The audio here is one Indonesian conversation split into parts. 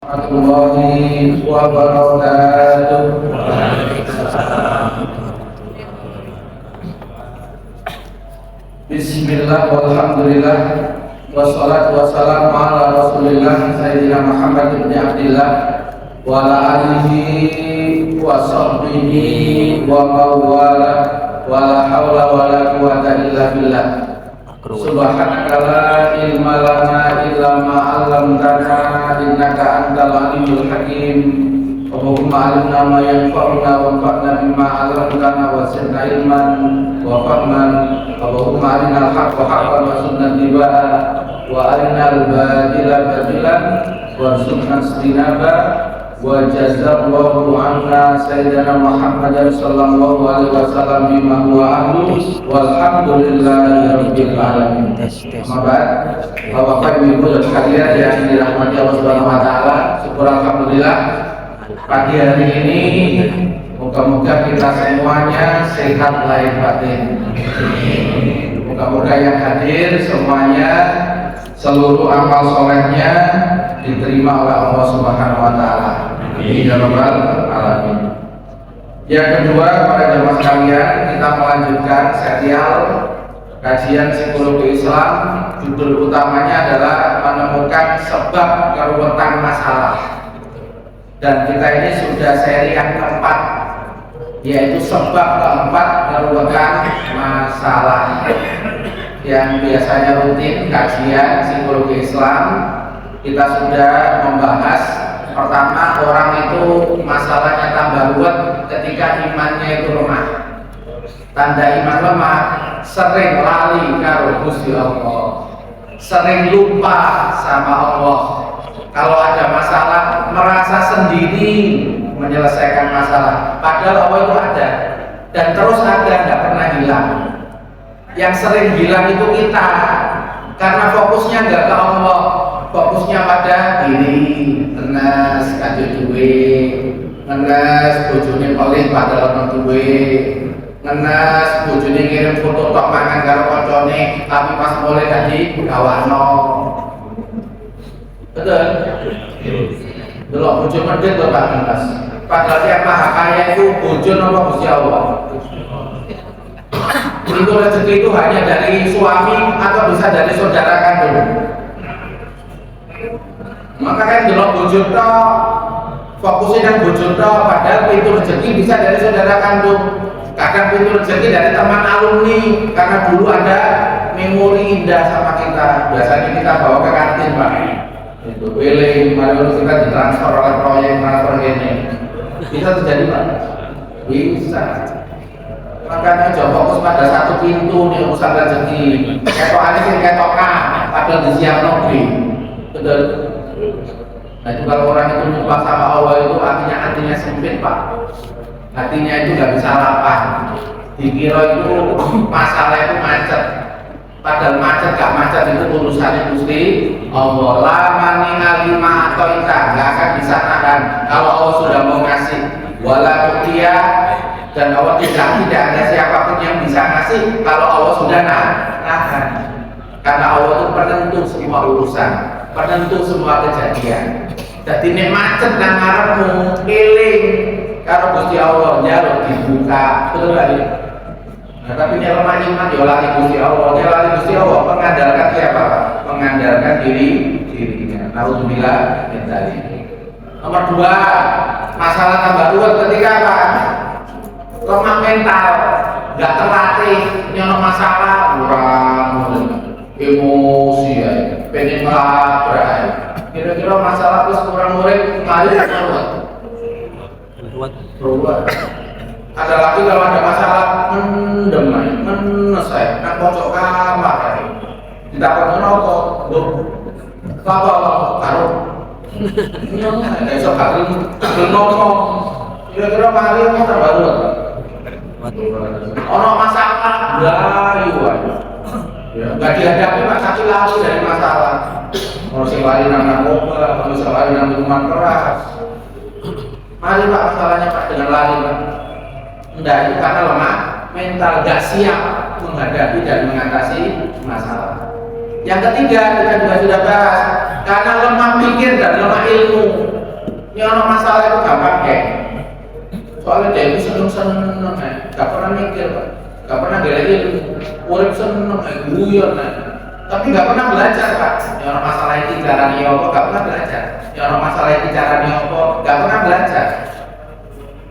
warahmatullahi wabarakatuh. Bismillah walhamdulillah wassalatu wassalamu ala rasulillah sayyidina Muhammad ibn Abdillah wa ala alihi wa sahbihi wa mawala wa la hawla wa la quwata illa billah. Subhanaka la ilma lana illa ma 'allamtana innaka antal alimul hakim. Allahumma alimna ma yanfa'una wanfa'na bima 'allamtana wa zidna ilman wa fahman. Allahumma arinal haqqa haqqan warzuqna ittiba'a wa arinal batila batilan warzuqna ijtinaba. Wa jazallahu anna sayyidina Muhammadan sallallahu alaihi wasallam bima huwa ahlu walhamdulillahi rabbil alamin. Bapak, Bapak Ibu dan sekalian yang dirahmati Allah Subhanahu wa taala, syukur alhamdulillah pagi hari ini moga-moga kita semuanya sehat lahir batin. Moga-moga yang hadir semuanya seluruh amal solehnya diterima oleh Allah Subhanahu wa taala. Amin ya rabbal alamin. Yang kedua, para jamaah sekalian, kita melanjutkan serial kajian psikologi Islam. Judul utamanya adalah menemukan sebab keruwetan masalah. Dan kita ini sudah seri yang keempat, yaitu sebab keempat keruwetan masalah. Yang biasanya rutin kajian psikologi Islam, kita sudah membahas pertama, orang itu masalahnya tambah ruwet ketika imannya itu lemah. Tanda iman lemah, sering lali karo Gusti Allah, sering lupa sama Allah. Kalau ada masalah, merasa sendiri menyelesaikan masalah, padahal Allah itu ada dan terus ada, nggak pernah hilang. Yang sering hilang itu kita, karena fokusnya nggak ke Allah, fokusnya pada diri. Ngenes kado duwe, ngenes bojone pelih padahal ono duwe, ngenes bojone ngirim foto tok mangan karo kancane tapi pas mulai dadi gawano. Betul? Delok bojo medhit to Pak Ngenes. Padahal yang maha kaya itu bojo napa Gusti Allah. Itu rezeki itu hanya dari suami atau bisa dari saudara kandung. Maka kan delok bojo tok, fokusnya dan bojo tok, padahal pintu rezeki bisa dari saudara kandung. Kadang pintu rezeki dari teman alumni, karena dulu ada memori indah sama kita. Biasanya kita bawa ke kantin Pak. Itu pilih, mari kita ditransfer oleh proyek transfer ini. Bisa terjadi Pak? Bisa. Makanya coba fokus pada satu pintu nih urusan rezeki. Ketokannya sih ketokan, padahal di siang negeri. Betul. Nah itu kalau orang itu lupa sama Allah itu artinya hatinya sempit Pak. Hatinya itu nggak bisa lapang. Dikira itu masalah itu macet. Padahal macet gak macet itu urusannya Gusti Allah. Lamani alima atau ita nggak akan bisa nahan kalau Allah sudah mau ngasih. Wala dia dan Allah tidak ada siapapun yang bisa ngasih kalau Allah sudah nahan. Karena Allah itu penentu semua urusan, penentu semua kejadian. Jadi nek macet nang ngarepmu eling karo Gusti Allah njaluk dibuka. Betul gak ini? Nah, tapi nek lemah iman yo lali Gusti Allah. Nek lali Gusti Allah mengandalkan siapa? Mengandalkan dirinya. Nauzubillah min dzalik. Nomor 2, masalah tambah ruwet ketika apa? Lemah mental, enggak terlatih, nyono masalah kurang emosi ya, pengen melabrak. Kira-kira masalah terus kurang murid, mari ruwet. Ada lagi kalau ada masalah mendem, menesai, nak pojok kamar. Tidak pernah rokok, apa taruh. Besok kali ngomong. Kira-kira mari mau terbaru. Ono masalah, nggak dihadapi Pak, tapi lari dari masalah. Harus lari nang narkoba, harus lari nang minuman keras. Mari Pak masalahnya Pak dengan lari Pak. Enggak, itu karena lemah mental, nggak siap menghadapi dan mengatasi masalah. Yang ketiga kita juga sudah bahas, karena lemah pikir dan lemah ilmu. Ini orang masalah itu gampang ya. Soalnya dia itu seneng-seneng, gak pernah mikir, gak pernah gila-gila, urip seneng, guyon, tapi gak pernah belajar Pak. Ini orang masalah itu caranya apa, gak pernah belajar. Ini orang masalah itu caranya apa, gak pernah belajar.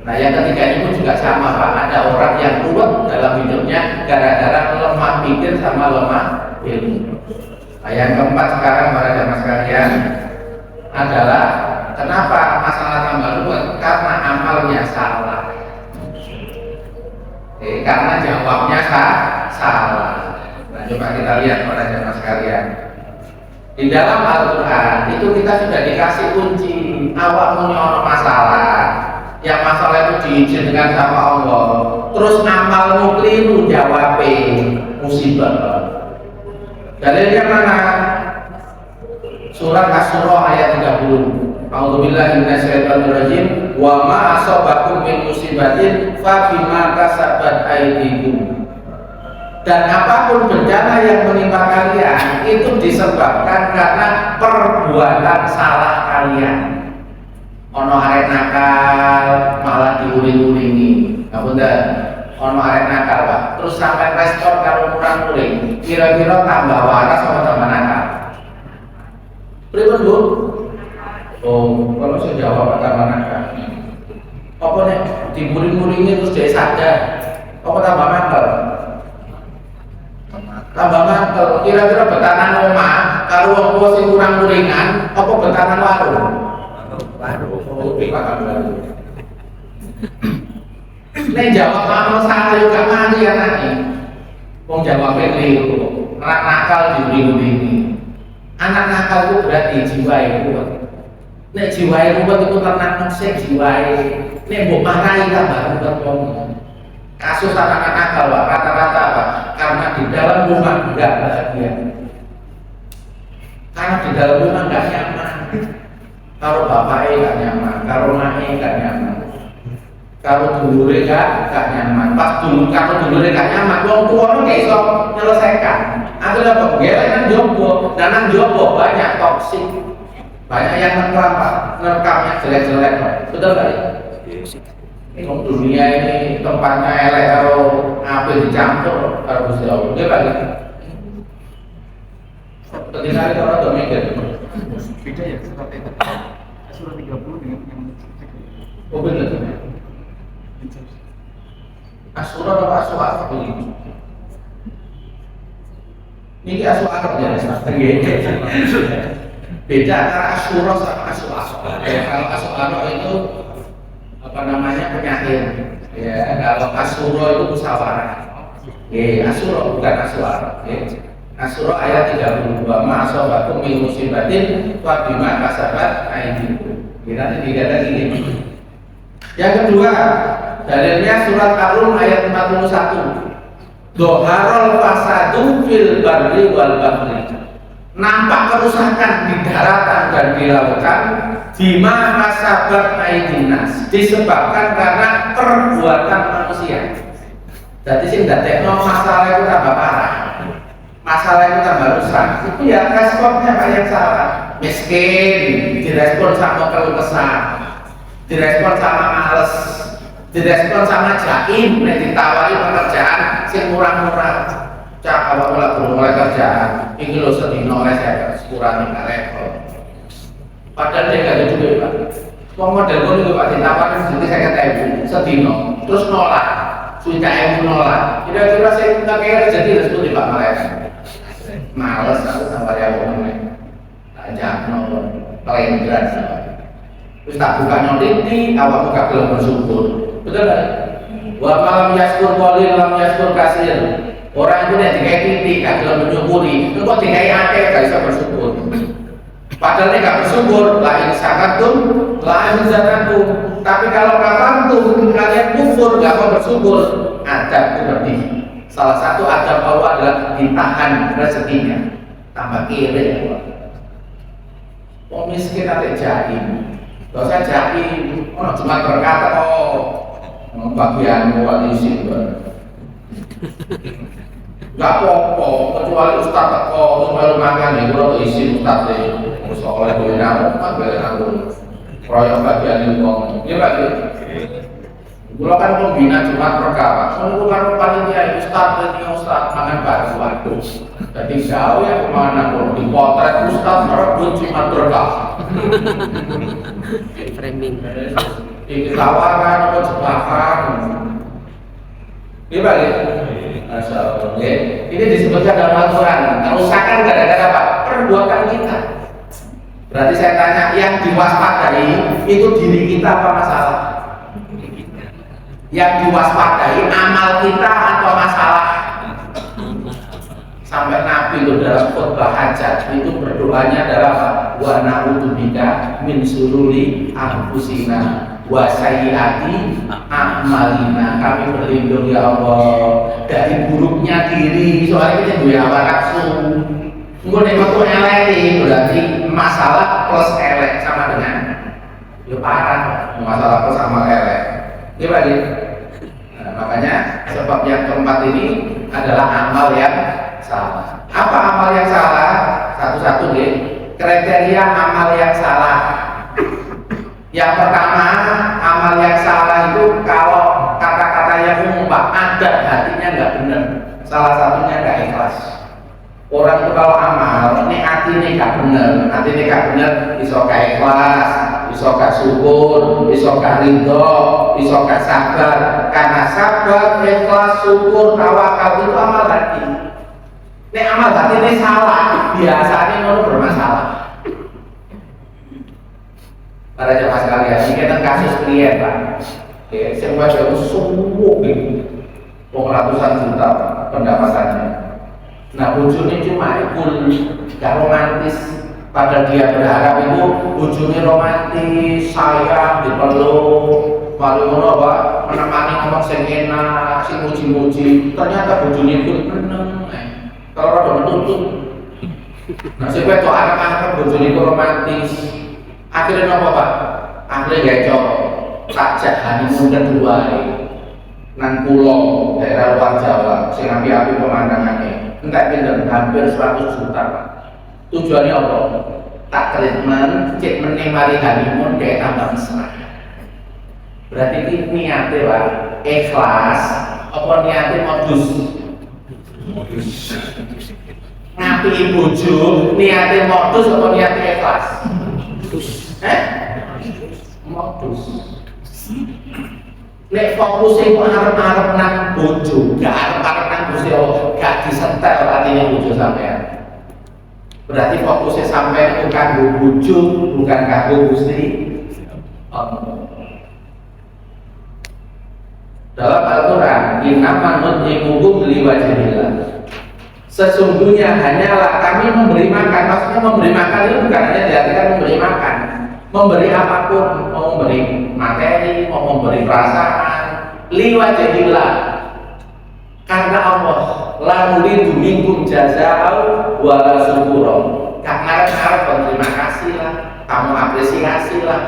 Nah yang ketiga ini pun juga sama Pak. Ada orang yang ruwet dalam hidupnya gara-gara lemah pikir sama lemah ilmu. Nah yang keempat sekarang para jamaah sekalian adalah kenapa masalah tambah ruwet? Karena amalnya salah. Karena jawabnya salah. Nah coba kita lihat para jamaah sekalian. Di dalam Al-Quran itu kita sudah dikasih kunci. Awak punya orang masalah, yang masalah itu diizinkan sama Allah. Terus amalmu keliru jawabnya musibah. Dalilnya mana? Surat Asy-Syura ayat 30. A'udzubillahi minasyaitonirrajim. Wa ma asabakum min musibatin fa bima kasabat aydikum. Dan apapun bencana yang menimpa kalian itu disebabkan karena perbuatan salah kalian. Ono arek nakal malah diuling-ulingi. Ngapunten. Ono arek nakal Pak. Terus sampai respon karo kurang uling. Kira-kira tambah waras atau tambah nakal? Pripun Bu? Oh, kalau saya jawab tambah nakal. Apa nih diuling-ulingi terus dia sadar? Apa tambah nakal? Tambah nakal. Kira-kira betanan omah kalau wong tua sing kurang ulingan, apa betanan warung? Nek jawab amal salah juga mati ya nanti. Wong jawabnya keliru. Anak nakal diuling-ulingi. Anak nakal itu berarti jiwa yang kuat. Nek jiwa yang kuat itu ternak sing jiwa. Nek mbok marahi tambah kuat wong. Kasus anak nakal Pak, rata-rata apa? Karena di dalam rumah enggak bahagia. Karena di dalam rumah enggak nyaman. Kalau bapaknya gak nyaman, kalau maknya gak nyaman, kalau dulure gak nyaman. Pas dulu kalau dulure gak nyaman, wong tuane gak iso menyelesaikan. Akhirnya apa? Gelekan jopo, dan nang jopo banyak toksik, banyak yang ngerekamnya jelek-jelek. Betul gak? Dunia ini tempatnya elek kalau apel dicampur kalau Gusti Allah. Dia bagi. Ketika itu orang tuh mikir. Beda ya surat itu. Surat 30 dengan yang oh benar. Asyura apa Asyura ini? Ini Asyura ya. Beda antara Asyura sama Asyura. Kalau Asyura itu apa namanya penyakit. Ya, kalau Asyura itu musyawarah. Asyura bukan Asyura. Asyura ayat 32. Ma'asabakum min musibatin fa bima kasabat aydikum. Nanti dikata gini. Yang kedua, dalilnya surat Ar-Rum ayat 41. Doharul fasadu fil barri wal bahri. Nampak kerusakan di daratan dan di lautan bima kasabat aydinas, disebabkan karena perbuatan manusia. Jadi sing ndadekno masalah itu tambah parah. Masalah itu tambah rusak, itu ya responnya Pak yang salah. Miskin, direspon sama keluh kesah, direspon sama males, direspon sama jaim, ditawari pekerjaan sing murah-murah. Cak awak mulai kerjaan, ini lo sedino oleh saya kurangi level. Padahal dia gak ada duit Pak. Wong model pun juga Pak ditawarin jadi saya kata sedino, terus nolak, sudah nolak. Kira-kira saya nggak kayak rezeki rezeki Pak Malaikat. Males aku sama dia ngomong ajak nol paling berat terus tak buka nyoliti awak buka belum bersyukur betul kan? Wa malam yaskur qalil lam yaskur kasir. Orang itu nek dikai titik gak belum mensyukuri kok dikai akeh gak bisa bersyukur padahal nek gak bersyukur lain sakatum lain zakatum tapi kalau kafartum kalian kufur gak mau bersyukur adab berarti salah satu adab Allah adalah ditahan rezekinya tambah kiri. Wong miskin ada jaim, gak usah jaim. Cuma berkata bagianmu wali isi gak apa-apa kecuali ustaz teko terus malu makan ya kalau isi ustaz deh soalnya boleh nanggung kan boleh nanggung Proyek bagian ngomong, iya Pak. Kalau kan pembina Jumat Berkah, soalnya bukan panitia Ustaz mangan baru waduh. Jadi jauh ya kemana pun dipotret Ustaz merebut Jumat Berkah. Framing. Ditawarkan atau jebakan. Iya Pak. Masyaallah. Ini disebutkan dalam Al-Quran. Kerusakan gara-gara apa? Perbuatan kita. Berarti saya tanya, yang diwaspadai itu diri kita apa masalah? Yang diwaspadai amal kita atau masalah? Sampai Nabi itu dalam khutbah hajat itu berdoanya adalah wa na'udzubika min sururi anfusina wa sayyiati a'malina. Kami berlindung ya Allah dari buruknya diri, soalnya kita punya hawa nafsu. Engko nek metu elek berarti masalah plus elek sama dengan ya parah, masalah plus sama elek. Ini Pak. Nah, makanya sebab yang keempat ini adalah amal yang salah. Apa amal yang salah? Satu-satu nih. Kriteria amal yang salah. Yang pertama, amal yang salah itu kalau kata-kata yang umum Pak, ada hatinya nggak benar. Salah satunya nggak ikhlas. Orang itu kalau amal, ini hati ini nggak benar. Hati ini nggak benar, bisa gak ikhlas, bisa gak syukur, bisa gak ridho, bisa gak sabar. Karena sabar, ikhlas, syukur, tawakal itu amal hati. Ini amal hati ini salah, biasanya itu bermasalah. Para jemaah sekalian, ini kita kasus klien Pak. Oke, semua itu sungguh ratusan juta pendapatannya. Nah, bojone cuma ikut gak romantis. Padahal dia berharap itu bojone romantis, sayang, dipeluk, paling ngono Pak, menemani ngomong sing enak, sing muji-muji. Ternyata bojone itu meneng. Kalau rada menuntut. Nah, sing wedok anak-anak bojone itu romantis. Akhirnya apa Pak? Akhirnya gak cocok. Tak jak honeymoon kedua nang pulau daerah luar Jawa, sing api-api pemandangannya. Enggak pinter, hampir 100 juta Pak. Tujuannya apa? Tak treatment, cek menemani honeymoon kayak tambah mesra. Berarti ini niatnya Pak, ikhlas apa niatnya modus? Ngapi bojo, niatnya modus apa niatnya ikhlas? Modus. Nek fokusnya itu arep-arep nang bojo, gak arep-arep nang Gusti Allah, gak disentel hatinya bojo sampean. Berarti fokusnya sampean itu kanggo bojo, bukan kanggo Gusti Allah. Dalam Al-Quran, innaman nut'imukum liwajhillah. Sesungguhnya hanyalah kami memberi makan. Maksudnya memberi makan itu bukan hanya diartikan memberi makan. Memberi apapun, mau memberi materi, mau memberi perasaan, liwajhillah. Karena Allah, la nuridu minkum jazaa'an wala syukuran. Karena berterima kasih lah, kamu apresiasi lah.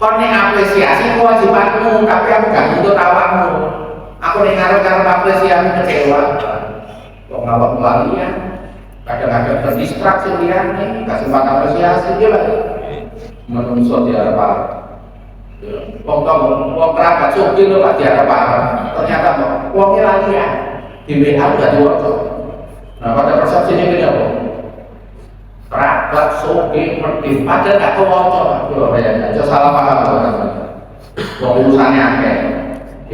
Kau nih apresiasi kewajibanmu, tapi aku gak nuntut awakmu. Aku nih ngarep-ngarep apresiasi kecewa. Kok ngawak kembalian? Kadang-kadang terdistraksi lian nih, kasih sempat apresiasi dia lagi. Menungso di harapan. Wong kerabat sugih lho Pak di harapan. Ternyata wongnya lagi ya. Di WA udah diwaca. Nah, pada persepsi ini apa? Kerabat sugih merdeka padahal gak kewaca. Yo ya, aja salah paham teman-teman. Wong urusannya akeh.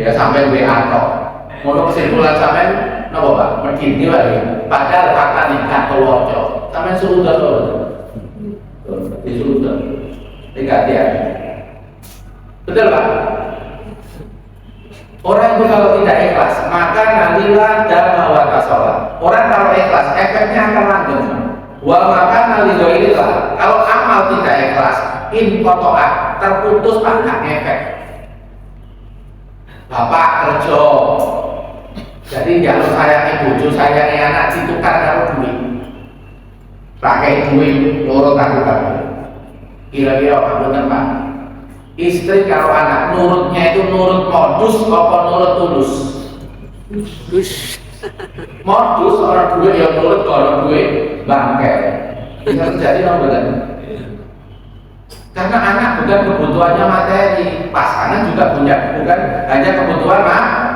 Ya sampai WA tok. Ngono kesimpulan sampean napa Pak? Merdeka wae. Padahal faktane gak kewaca. Sampeyan suruh to. Disuruh tidak dia. Betul Pak? Orang itu kalau tidak ikhlas, maka nalilah dan mawata sholat. Orang kalau ikhlas, efeknya akan langgeng. Wa maka nalilah. Kalau amal tidak ikhlas, inqoto'ah, terputus pada efek. Bapak kerja, jadi jangan sayangi bojo, sayangi anak, ditukar kalau duit. Pakai duit, nurut aku kamu. Kira-kira apa benar Pak? Istri kalau anak nurutnya itu nurut modus apa nurut tulus? Modus orang duit yang nurut, kalau duit bangke. Bisa terjadi apa benar? Karena anak bukan kebutuhannya materi, pasangan juga punya bukan hanya kebutuhan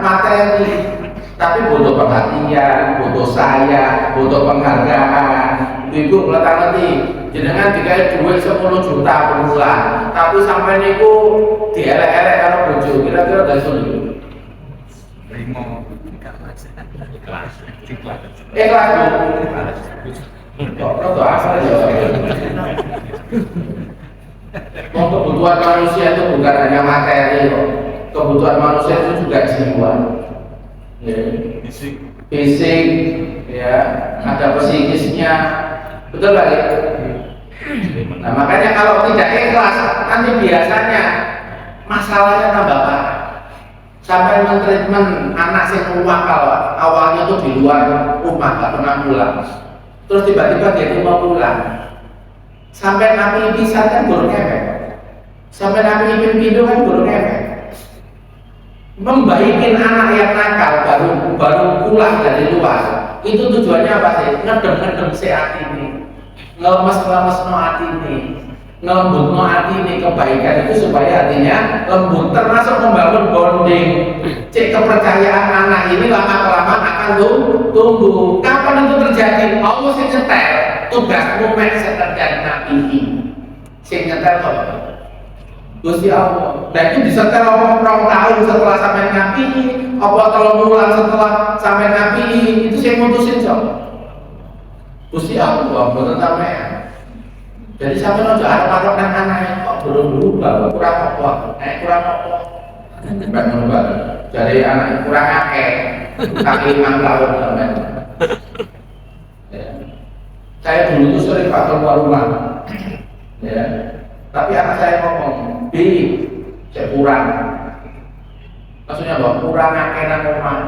materi, tapi butuh perhatian, butuh sayang, butuh penghargaan. Ibu ngerti jenengan dikai duit 10 juta per bulan, tapi sampai niku dielek-elek karo bojo, kira-kira gak sulit. Rimo ikhlas. Ikhlas Bu. Kok asal ya. Kebutuhan manusia itu bukan hanya materi kok. Kebutuhan manusia itu juga jiwa. Ya. Fisik, ya, ada psikisnya. Betul Pak ya? Nah, makanya kalau tidak ikhlas, nanti biasanya masalahnya tambah parah. Sampai mentreatment anak sing rumah kalau awalnya tuh di luar rumah gak pernah pulang. Terus tiba-tiba dia mau pulang. Sampai nabi pisah kan burung efek. Sampai nabi pindu kan burung efek. Membaikin anak yang nakal baru pulang dari luar. Itu tujuannya apa sih? Ngedem si hati ini, ngelemes no hati ini, ngelembut no hati ini. Kebaikan itu supaya hatinya lembut, termasuk membangun bonding. Cek kepercayaan anak ini lama-kelamaan akan tumbuh. Kapan itu terjadi? Allah sih nyetel. Tugasmu mek sekedar nabi ini. Sing nyetel kok. Gusti Allah. Dan itu disetel apa tahun setelah sampai nabi, apa 3 bulan setelah sampai nabi, itu saya mutusin coba. Gusti Allah, betul sampean. Jadi sampai nojo arep-arep nang anake kok belum berubah, kurang apa? Kurang apa? Bukan berubah. Jadi anak kurang akeh, kaki 5 tahun sampean. Ya. Saya dulu itu sering faktor rumah. Ya. Tapi anak saya ngomong, saya kurang. Maksudnya bahwa kurang akeh nang omah,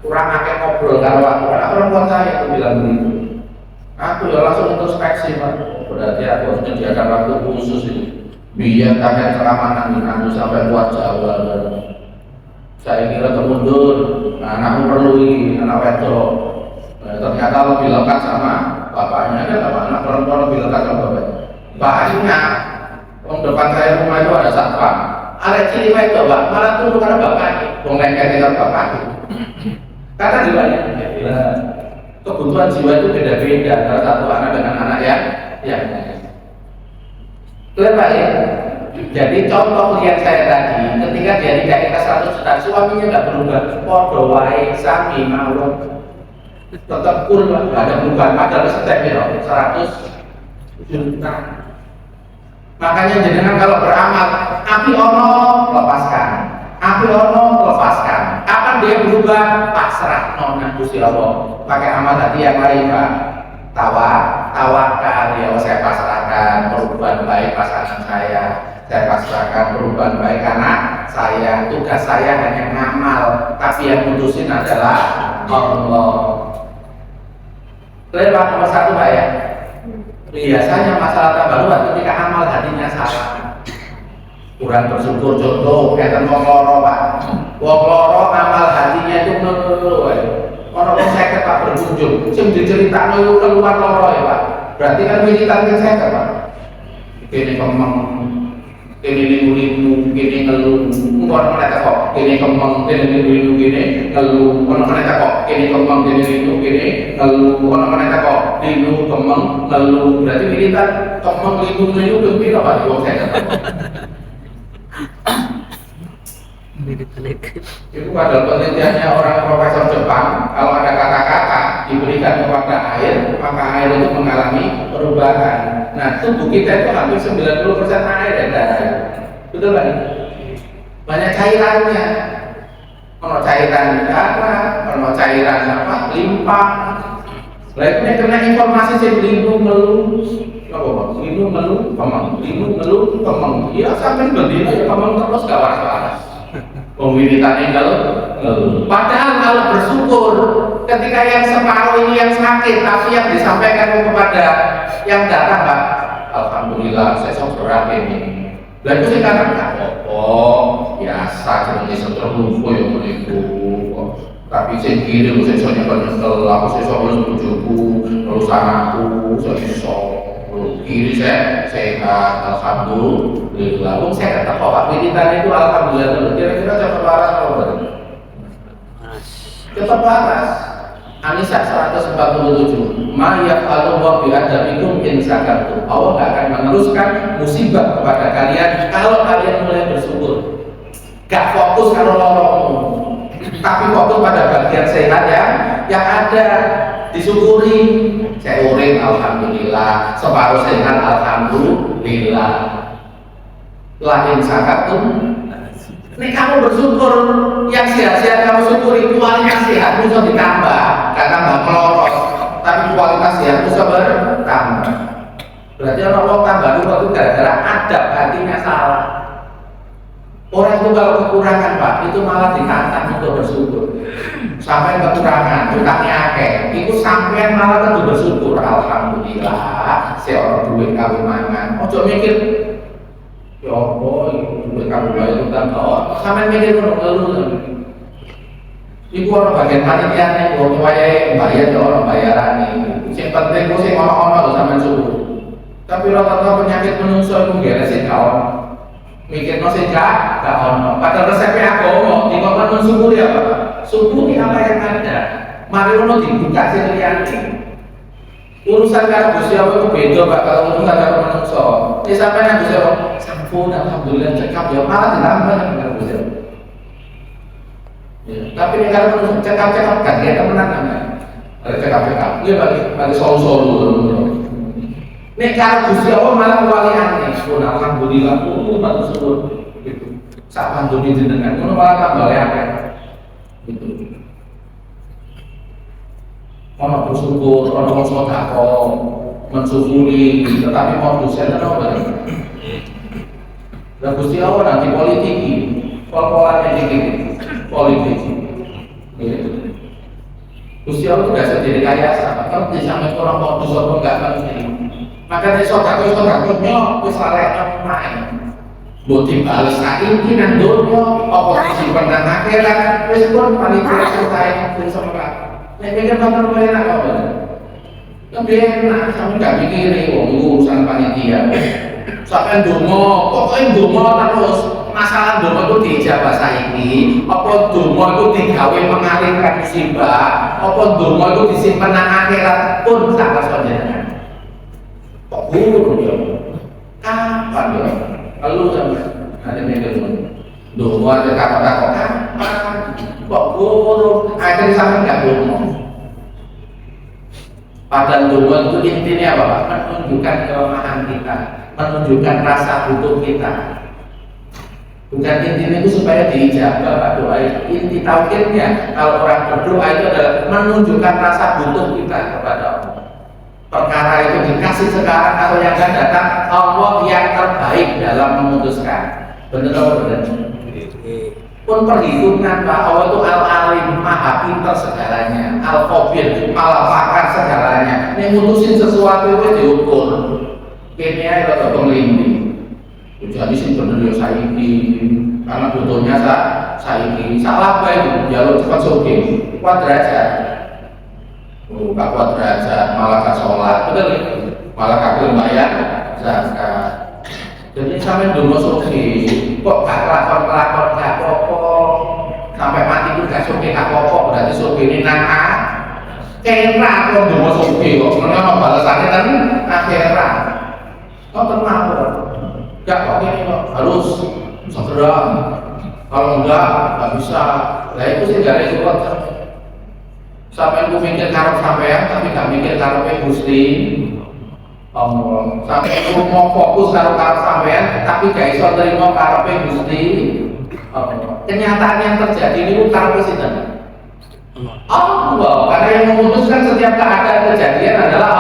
kurang akeh ngobrol karo aku. Anak perempuan saya itu bilang begitu. Aku ya langsung introspeksi, Pak. Berarti aku harus menyediakan waktu khusus ini. Biar kakek ceramah aku sampai luar Jawa. Saya kira kemundur. Nah, anakku perlu ini, anak wedok. Nah, ternyata lebih lekat sama bapaknya. Ada anak perempuan lebih lekat sama bapaknya. Bapaknya depan saya rumah itu ada satpam. Ada ciri itu Pak, malah tunggu karena bapaknya. Bongkainya dengan bapaknya. Karena gimana? Kebutuhan jiwa itu beda-beda antara satu anak dengan anak yang lain. Clear Pak ya? Jadi contoh klien saya tadi, ketika dia tidak ikhlas 100 juta, suaminya nggak berubah. Podo wae sami mawon. Tetap cool Pak, nggak ada perubahan. Padahal setiap 100 juta. Makanya jenengan kalau beramal, api ono lepaskan, api ono lepaskan. Kapan dia berubah? Pasrah nona Gusti Allah. Pakai amal hati yang lain Pak. Tawakal ya saya pasrahkan perubahan baik pasangan saya pasrahkan perubahan baik anak saya. Tugas saya hanya ngamal, tapi yang putusin adalah Allah. Clear Pak, nomor 1 Pak ya. Biasanya masalah tambah luas ketika amal hatinya salah. Kurang bersyukur contoh, kaitan wong loro Pak. Wong loro amal hatinya itu ngeluh. Ono wong seket Pak berkunjung, sing diceritakno itu keluar loro ya Pak. Berarti kan militan kan seket Pak. Kene kemeng, kene limu-limu, kene ngeluh. Ono meneh kok, kene kemeng, kene limu-limu, kene ngeluh. Ono meneh kok, kene kemeng, kene limu, kene ngeluh. Ono meneh kok, limu, kemeng, ngeluh. Berarti militan kemeng, limu, limu itu piro Pak wong seket. Itu adalah penelitiannya orang profesor Jepang. Kalau ada kata-kata diberikan kepada air, maka air itu mengalami perubahan. Nah, tubuh kita itu hampir 90% air dan darah. Betul kan? Banyak cairannya. Ono cairan darah, ono cairan apa? Limpa. Lainnya kena informasi sih lindu melu. Apa Pak? Lindu melu, kemang. Lindu melu, kemang. Iya sampai berdiri ya kemang terus gak waras-waras. Pemilitannya ngeluh. Padahal kalau bersyukur ketika yang separuh ini yang sakit, tapi yang disampaikan kepada yang datang Pak, alhamdulillah saya berat ini. Dan itu saya katakan, biasa seperti seterlufu yang menipu. Tapi saya kira saya soalnya penyetel, aku saya soalnya bujuku, terus anakku, saya kiri saya sehat, alhamdulillah. Wong saya kata kok wiridan itu alhamdulillah. Kira-kira tetap waras apa enggak? Tetap waras. An-Nisa 147. Ma yaqalu wa bi adabikum in syakartum. Allah enggak akan meneruskan musibah kepada kalian kalau kalian mulai bersyukur. Gak fokus kalau lorongmu, tapi fokus pada bagian sehat yang ada. Disyukuri, saya urip alhamdulillah, separuh sehat alhamdulillah. Lain sakatum. Ini kamu bersyukur, yang sehat-sehat kamu syukuri, kualitas sehatmu bisa ditambah, gak tambah melorot, tapi kualitas sehatmu bisa bertambah. Berarti orang tambah lupa itu gara-gara adab hatinya salah. Orang itu kalau kekurangan Pak, itu malah ditantang untuk bersyukur. Sampai kekurangan, utangnya akeh, itu sampean malah tentu bersyukur. Alhamdulillah, saya duit kami mangan. Ojo mikir, ya Allah, duit kami bayar utang. Oh, sampean mikir ngeluh. Iku orang bagian panitia nih, kalau wayai bayar ya orang bayaran nih. Yang penting gue sih ngomong-ngomong sampean syukur. Tapi rata-rata penyakit menungso itu gak sih kawan. Mikir masih gak ono. Padahal resepnya agama, di kota mensyukuri apa? Syukuri apa yang ada. Mari ono dibuka sih liyane. Urusan karo Gusti Allah itu beda Pak kalau urusan karo manungsa. Ini sampai nang Gusti Allah, sampun alhamdulillah cekap ya malah ditambah karo Gusti Allah. Ya, tapi nek karo manungsa cekap-cekap kan dia temenan kan. Ada cekap-cekap. Dia bagi solu-solu. Nek kalau Gusti Allah malah kewaliane, pun alhamdulillah matur syukur gitu. Sak pantune jenengan ngono malah tambah akeh. Gitu. Ono bersyukur, ono sedekah, mensyukuri, tetapi modusnya apa? Dan Gusti Allah nanti politiki, pol-polannya dikit, politik. Gitu. Gusti Allah tidak sedih rekayasa, kan di samping orang modus atau enggak penting. Maka di sodakonya wis larek main. Mbok dibales saiki nang donya apa disimpen nang akhirat wis pun panitia selesai wis semerap. Nek mikir nonton enak kok. Lebih enak sampe gak mikiri wong urusan panitia. Sampai ndonga, pokoknya ndonga terus. Masalah ndonga itu dijawab saiki, apa ndonga itu digawe mengalihkan musibah, apa ndonga itu disimpen nang akhirat pun salah saja. Kok guru ya? Kapan ya? Lalu sampai ada mikir dulu ada kata-kata kapan? Kok guru? Akhirnya sampai nggak ngomong. Padahal dulu itu intinya apa Pak? Menunjukkan kelemahan kita, menunjukkan rasa butuh kita. Bukan intinya itu supaya diijabah Pak doa itu. Inti tauhidnya kalau orang berdoa itu adalah menunjukkan rasa butuh kita kepada Allah. Perkara itu dikasih sekarang atau yang akan datang, Allah yang terbaik dalam memutuskan. Benar atau benar? Pun perhitungan Pak, Allah itu al-alim, maha pintar segalanya, al-khabir, maha pakar segalanya. Ini mutusin sesuatu itu diukur. Kini aja kalau pengelindi. Jadi sih benar ya saiki, karena butuhnya saiki. Salah apa itu? Jalur cepat soge, kuadrat. Buka kuadrat, malah gak sholat, betul ya? Malah kagak bayar zakat. Jadi sampai dulu suki, kok gak kelakon gak pokok, sampai mati pun gak suki gak pokok, berarti suki ini nangka. Kira kok dulu suki kok, karena balasannya kan akhirat. Kok tenang kok, gak kok ini kok harus segera. Kalau enggak, gak bisa. Nah itu sih dari surat. Sampai aku mikir karep sampean tapi gak mikir karepe Gusti Allah. Sampai aku mau fokus karo karep sampean tapi gak iso terima karepe Gusti Allah. Kenyataan yang terjadi ini karepe sinten? Allah. Karena yang memutuskan setiap keadaan kejadian adalah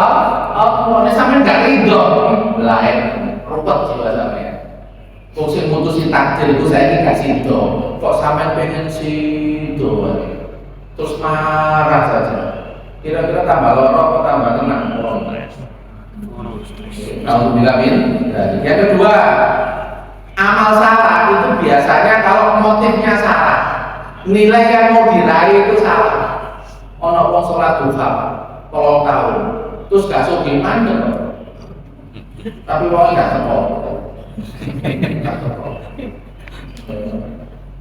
Allah. Nek sampean gak ridho, lain rupet jiwa sampean. Kok sing mutusin takdir iku saiki gak sido. Kok sampean pengen sido? Terus marah saja. Kira-kira tambah lorok atau tambah tenang? Alhamdulillah. Yang kedua, amal salah itu biasanya kalau motifnya salah, nilai yang mau diraih itu salah. Ono wong sholat duha 3 tahun, terus gak sugih mandek. Tapi wong gak teko.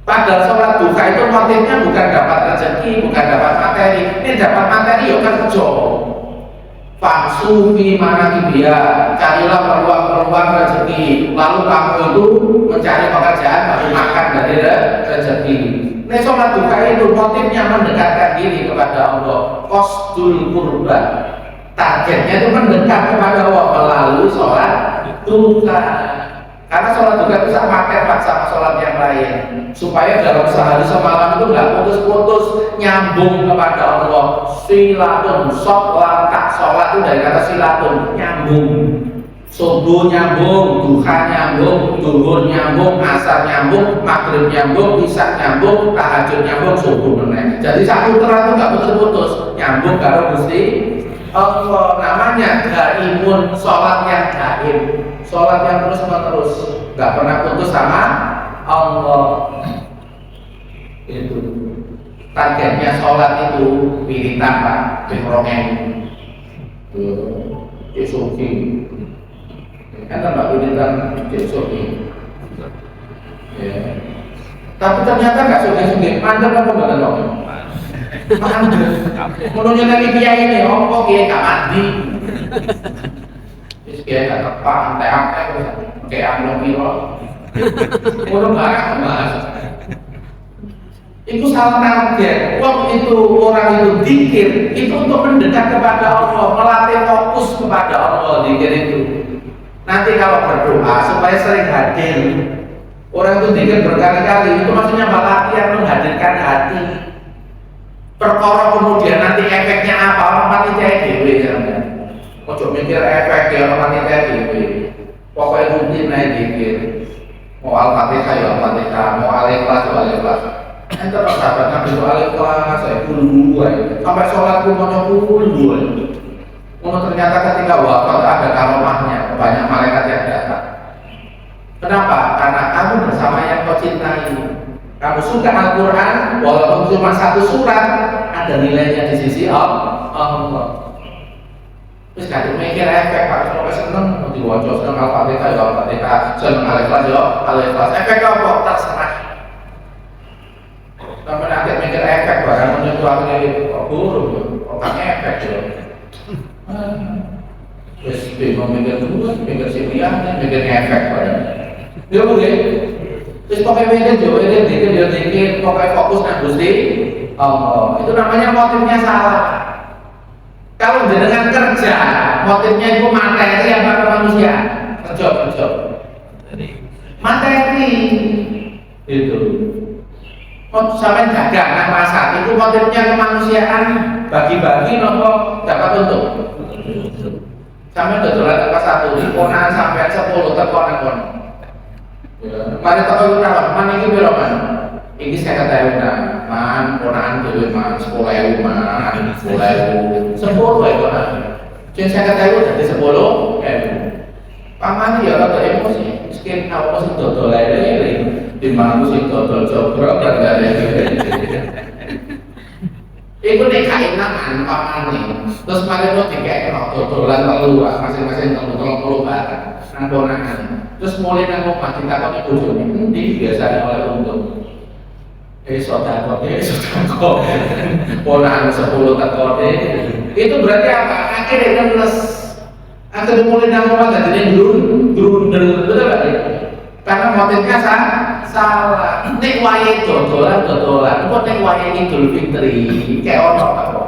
Padahal sholat duha itu motifnya bukan dapat rezeki, bukan dapat materi. Ini dapat materi ya kerja. Faksu fi manakibia, carilah peluang-peluang rezeki. Lalu kamu itu mencari pekerjaan baru makan dari rezeki. Ini sholat duha itu motifnya mendekatkan diri kepada Allah. Qasdul qurban, targetnya itu mendekat kepada Allah melalui sholat duha. Karena sholat duha bisa pakai sama sholat yang lain, supaya dalam sehari semalam itu nggak putus-putus, nyambung kepada Allah. Silatun, sholat itu dari kata silatun, nyambung. Subuh nyambung, duha nyambung, zuhur nyambung, asar nyambung, maghrib nyambung, isya nyambung, tahajud nyambung, subuh meneh. Jadi satu terang itu nggak putus-putus, nyambung karo Gusti Allah. Namanya daimun, sholat yang daim, sholat yang terus menerus, nggak pernah putus sama Allah. Itu targetnya sholat itu wiritan Pak, pengrongen, Yesuki. Kan Mbak wiritan Yesuki. Ya. Tapi ternyata nggak suka-suka, mandek apa nggak tahu. Mandek. Menurutnya dari dia ini, kok dia nggak mandi. Terus dia nggak tepat, antek-antek, kayak ambil piro. Menurut barang mas. Itu salah target. Waktu itu orang itu zikir itu untuk mendekat kepada Allah, melatih fokus kepada Allah. Zikir itu. Nanti kalau berdoa supaya sering hadir. Orang itu zikir berkali-kali, itu maksudnya latihan menghadirkan hati. Perkara kemudian nanti efeknya apa? Orang panitia dewe ya. Ojo mikir efek ya orang panitia dewe. Pokoknya rutin aja zikir. Mau Al-Fatihah ya Al-Fatihah, mau Al-Ikhlas ya Al-Ikhlas. Ente sahabat Nabi itu Al-Ikhlas, saya puluh sampai sholat pun mau puluh. Ternyata ketika wafat ada karomahnya, banyak malaikat yang datang. Kenapa? Karena kamu bersama yang kau cintai. Kamu suka Al-Quran, walaupun cuma satu surat, ada nilainya di sisi Allah. Terus kadang mikir efek, Pak, sampai seneng, mau diwajah, seneng Al-Fatihah, ya Al-Fatihah, seneng Al-Ikhlas, ya Al-Ikhlas. Efek apa? Terserah. Sampai nanti mikir efek, barang menyentuh aku buruk, otaknya efek ya. Terus bingung mikir dulu, mikir siliah, mikir efek barang. Ya boleh. Terus pokoknya mikir juga, dikit, pokoknya fokus nang Gusti Allah. Itu namanya motifnya salah. Kalau jenengan kerja, motifnya itu materi apa manusia? Kerja. Materi itu. Sampai dagang nang pasar itu motifnya kemanusiaan, bagi-bagi nopo dapat untung. Sampai dodolan apa satu, ponan sampai 10 tekonan kon. Mari toko berapa? Man iki piro man? Iki 50.000 man, ponan dhewe man 10.000 man, 10.000. 10 ya konan. Sing 50.000 dadi 10.000. Pamane ya rada emosi, miskin apa sing dodol lele timbang sing dodol jogrok kan gak ada. Iku nek kaenakan pamane. Terus mari kok dikek dodolan telu masing-masing 30 barang nang ponakan. Terus mulai nang omah ditakoni bojone, endi biasane oleh untung? Sodako. Ponakan 10 tekone. Itu berarti apa? Akhirnya ngeles. Akhirnya mulai nang omah dadine grundel, betul gak? Karena motifnya salah. Nek wayahe dodolan, kok nek wayahe Idul Fitri kayak ono apa?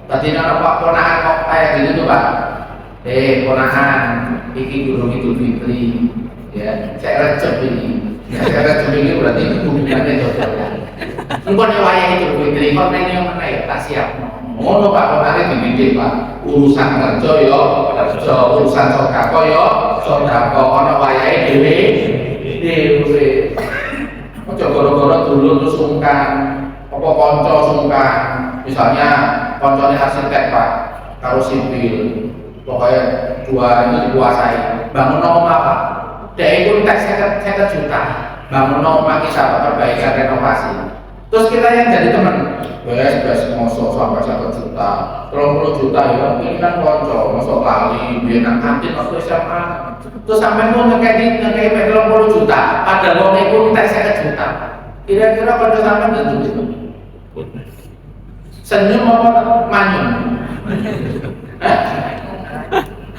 Tadi ana Pak ponakan kok kayak gitu tuh Pak. Ponakan iki durung Idul Fitri. Ya, saya recep ini. Saya recep ini berarti hubungannya dodolan. Engko nek wayahe Idul Fitri kok nek yang mana ya tak siap. Ngono Pak ponakan dididik Pak. Urusan kerja ya kerja, urusan sedekah ya sedekah. Ono wayahe dhewe. Ojo goro-goro dulu terus sungkan, apa konco sungkan. Misalnya koncone arsitek Pak, karo sipil, pokoknya dua itu dikuasai. Bangun omah Pak, dia itu tek 50 juta. Bangun omah kita perbaikan renovasi. Terus kita yang jadi teman, bes mosok sampai 1 juta, 30 juta ya, ini kan konco, mosok lali, biar nang kantin waktu SMA. Terus sampai mau ngekei 30 juta, ada wong iku minta 50 juta. Kira-kira konco sampai tentu itu. Senyum apa manyun?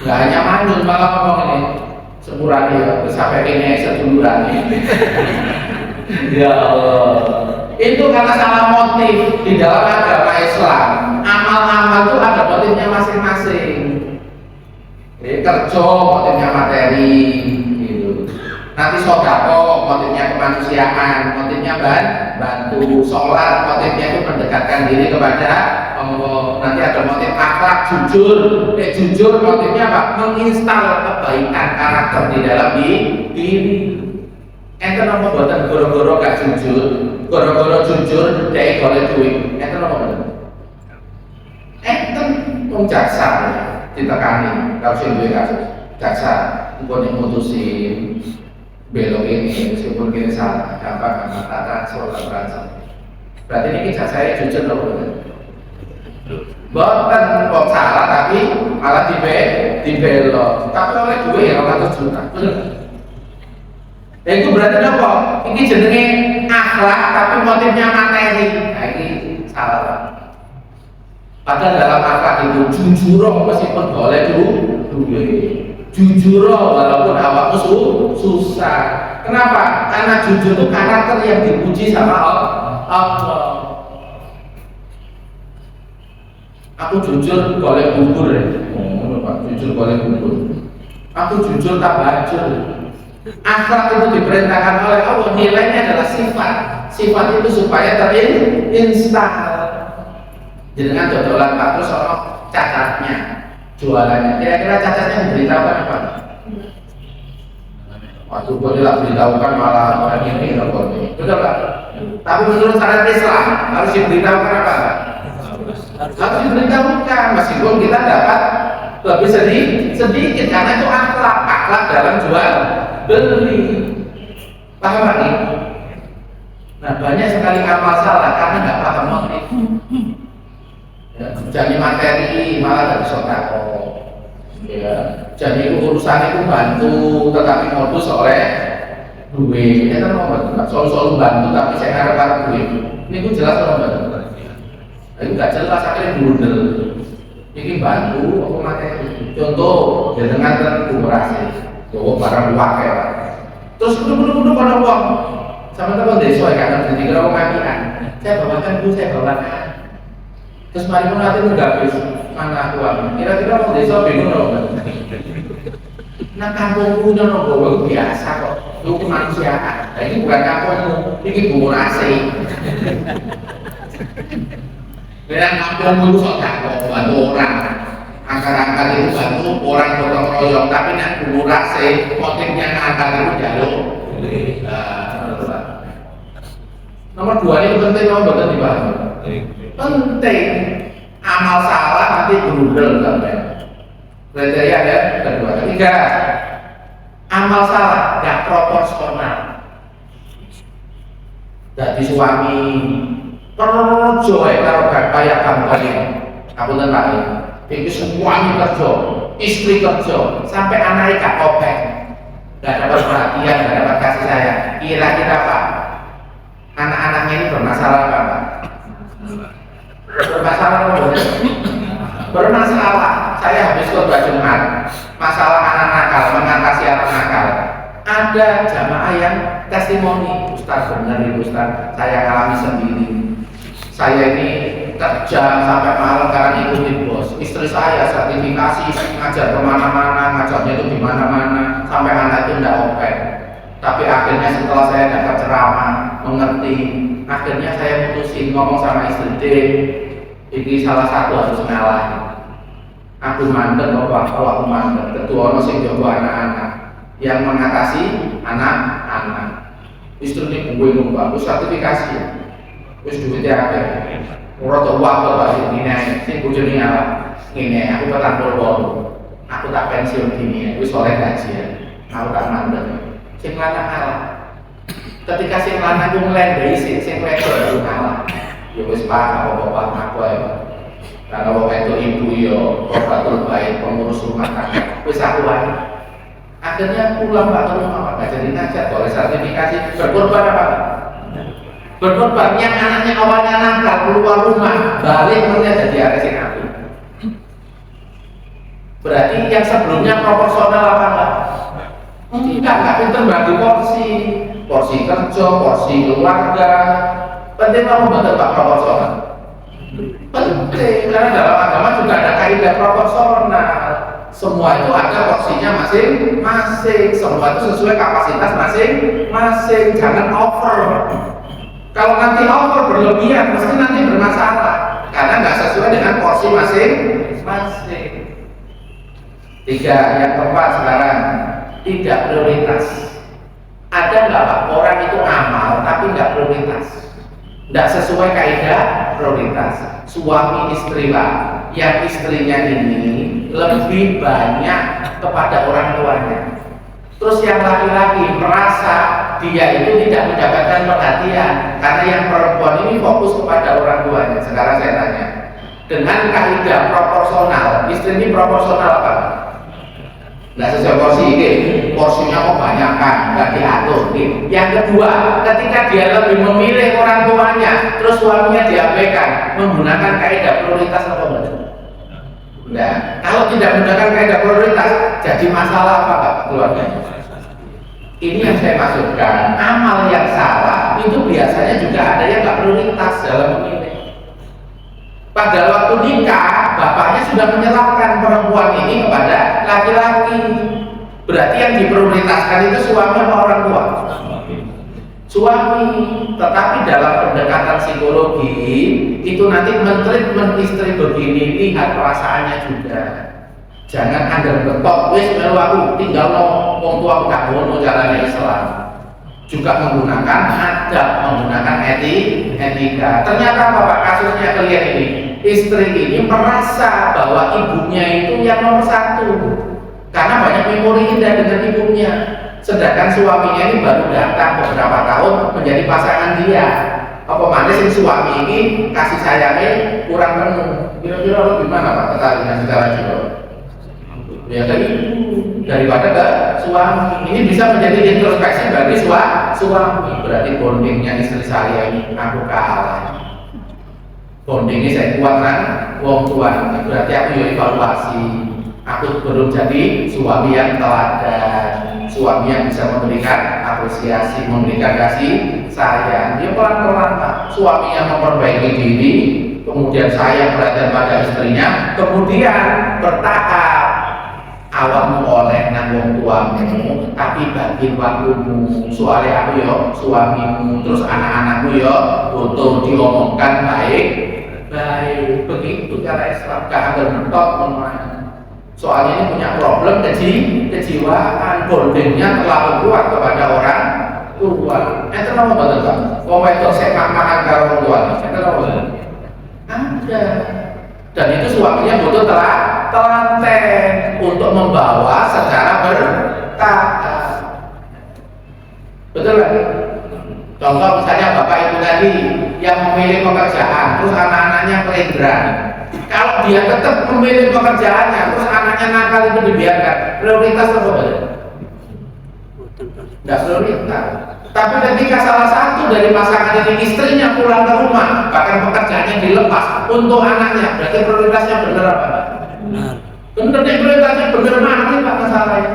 Nggak hanya manyun, malah ngomong ini sepurane ya, terus sampai ini seduluran. Ya Allah, itu karena salah motif di dalam agama Islam. Amal-amal itu ada motifnya masing-masing. Kerja motifnya materi, gitu. Nanti sodako motifnya kemanusiaan, motifnya bantu. Sholat motifnya itu mendekatkan diri kepada Allah. Nanti ada motif akhlak, jujur. Jujur motifnya apa? Menginstal kebaikan karakter di dalam diri. Enten apa buatan goro-goro gak jujur, goro-goro jujur dari golek duit. Enten apa buatan? Enten wong jaksa ditekani kalau sing duwe kasus. Jaksa engko nek mutusin belok ini meskipun kini salah, gampang tata soal transaksi. Berarti ini jaksa jujur apa buatan? Bukan kok salah tapi malah dibelok. Tapi oleh duit ya 100 juta. Ya itu berarti apa? Ini jenenge akhlak tapi motifnya materi. Nah ini salah Pak. Padahal dalam akhlak itu jujur meskipun boleh duit. Jujur walaupun awakmu susah. Kenapa? Karena jujur itu karakter yang dipuji sama Allah. Aku jujur boleh bubur ya. Pak, jujur boleh bubur. Aku jujur tak bajul. Akhlak itu diperintahkan oleh Allah, nilainya adalah sifat. Sifat itu supaya terinstal. Jangan dodolan Pak, terus ono cacatnya, jualannya. Kira-kira cacatnya diberitahukan apa? Waktu boleh lah diberitahukan malah orang ini rokok ini. Betul Pak? Tapi menurut syariat Islam harus diberitahukan apa? Harus diberitahukan, meskipun kita dapat lebih sedikit karena itu akhlak dalam jual beli. Paham lagi? Nah banyak sekali amal salah karena nggak paham motif. Ya, jadi materi malah dari sodako. Ya, jadi urusan itu bantu tetapi modus oleh duit. Ya kan mau bantu, soal bantu tapi saya ngarep duit. Ini pun jelas kalau bantu. Itu nggak jelas akhirnya bundel. Ini bantu apa materi. Contoh, dengan kumulasi. Bawa barang pakai lah. Terus kudu pada uang sama teman desa ya kan jadi kira ngapian. Saya bawakan bu, saya bawakan. Terus mari pun nanti menggabis mana uang. Kira-kira orang desa bingung dong. Nah kampungku nyono bawa biasa kok. Lu kemanusiaan. Nah ini bukan kampungmu, ini kumulasi. Bilang kampungmu itu sok bantu orang. Angkat-angkat itu bantu orang gotong royong, tapi nak kumulasi motifnya angkat itu jalur. Nomor 2 ini penting mau betul dibahas. Penting amal salah nanti berundel sampai. Kriteria ya kedua, ketiga amal salah gak proporsional. Jadi suami kerja karo kaya kampanye, aku lain. Itu suami kerja, istri kerja, sampai anaknya gak kopek, gak dapat perhatian, gak dapat kasih sayang. Kira-kira Pak, anak-anaknya ini bermasalah apa Pak? Bermasalah apa? Bermasalah. Saya habis khotbah Jumat, masalah anak nakal, mengatasi anak nakal. Ada jamaah yang testimoni, Ustaz benar itu Ustaz, saya alami sendiri. Saya ini kerja sampai malam karena ikutin bos. Istri saya sertifikasi ngajar kemana-mana, ngajarnya itu di mana-mana, sampai anak itu tidak opek. Tapi akhirnya setelah saya dapat ceramah, mengerti, akhirnya saya putusin ngomong sama istri, ini salah satu harus ngalah. Aku mandek, kalau aku mandek, ketua ono sing jaga anak-anak yang mengatasi anak-anak. Istri ini gue ngomong, aku sertifikasi ya. Terus duitnya ada, murah waktu pasti ini bujuni apa? Ini aku petang aku tak pensiun gini, aku soleh gaji ya, aku tak mandek. Sing lanang kalah. Ketika sing lanang ku ngelendai sing wedok baru kalah. Ya wis Pak, apa-apa aku ae. Karena waktu itu ibu yo, batul baik pengurus rumah tangga, wis aku ae. Akhirnya pulang Pak ke rumah Pak, nggak jadi ngajak, oleh sertifikasi berkorban apa Pak? Berkorban yang anaknya awalnya nakal keluar rumah, balik ternyata jadi aresin aku. Berarti yang sebelumnya proporsional apa enggak? Enggak pinter bagi porsi kerja, porsi keluarga. Penting apa betul Pak proporsional? Penting, karena dalam agama juga ada kaidah proporsional. Semua itu ada porsinya masing-masing. Semua itu sesuai kapasitas masing-masing. Jangan over. Kalau nanti over berlebihan, pasti nanti bermasalah. Karena nggak sesuai dengan porsi masing-masing. 3, yang keempat sekarang, tidak prioritas. Ada nggak Pak orang itu amal tapi nggak prioritas? Nggak sesuai kaidah prioritas. Suami istri lah, yang istrinya ini lebih banyak kepada orang tuanya. Terus yang laki-laki merasa dia itu tidak mendapatkan perhatian karena yang perempuan ini fokus kepada orang tuanya. Sekarang saya tanya, dengan kaidah proporsional, istri ini proporsional apa? Nggak sesuai porsi ini, porsinya kebanyakan, nggak diatur. Yang kedua, ketika dia lebih memilih orang tuanya, terus suaminya diabaikan, menggunakan kaidah prioritas atau enggak? Nah, kalau tidak menggunakan kaidah prioritas, jadi masalah apa Pak keluarga? Ini yang saya maksudkan, amal yang salah itu biasanya juga ada yang nggak prioritas dalam memilih. Pada waktu nikah, bapaknya sudah menyerahkan perempuan ini kepada laki-laki. Berarti yang diprioritaskan itu suami atau orang tua? Suami. Tetapi dalam pendekatan psikologi itu nanti mentreatment istri begini, lihat perasaannya juga. Jangan Anda betok, wis melu aku tinggal wong tua aku gak ngono carane Islam. Juga menggunakan adab, menggunakan etika. Ternyata apa Pak kasusnya kalian ini? Istri ini merasa bahwa ibunya itu yang nomor 1 karena banyak memori indah dengan ibunya. Sedangkan suaminya ini baru datang beberapa tahun menjadi pasangan dia. Apa mana sih suami ini kasih sayangnya kurang penuh? Kira-kira lo gimana Pak ketariknya secara jiwa? Ya kan ibu daripada ke suami. Ini bisa menjadi introspeksi bagi suami. Berarti bondingnya istri saya ini aku kalah. Bondingnya saya kuat kan, wong tua. Berarti aku ya evaluasi. Aku belum jadi suami yang teladan, suami yang bisa memberikan apresiasi, memberikan kasih sayang. Ya pelan-pelan Pak. Suami yang memperbaiki diri, kemudian saya perhatian pada istrinya, kemudian bertahap. Awakmu oleh nang wong tuamu, tapi bagi waktumu. Soalnya aku yo suamimu, terus anak-anakku yo butuh diomongkan baik. Begitu cara Islam. Gak ada mentok teman. Soalnya ini punya problem kejiwaan, bondingnya terlalu kuat kepada orang tua. Itu nama betul Pak. Wong itu sepak makan karo wong tua. Itu nama betul. Ada. Dan itu suaminya butuh telaten untuk membawa secara bertahap. Betul kan? Contoh misalnya bapak ibu tadi yang memilih pekerjaan, terus anak-anaknya kelendran. Kalau dia tetap memilih pekerjaannya, terus anaknya nakal itu dibiarkan, prioritas apa betul? Tidak prioritas. Tapi ketika salah satu dari pasangan ini istrinya pulang ke rumah, bahkan pekerjaannya dilepas untuk anaknya, berarti prioritasnya benar apa? Benar. Benar, prioritasnya benar mana Pak masalahnya?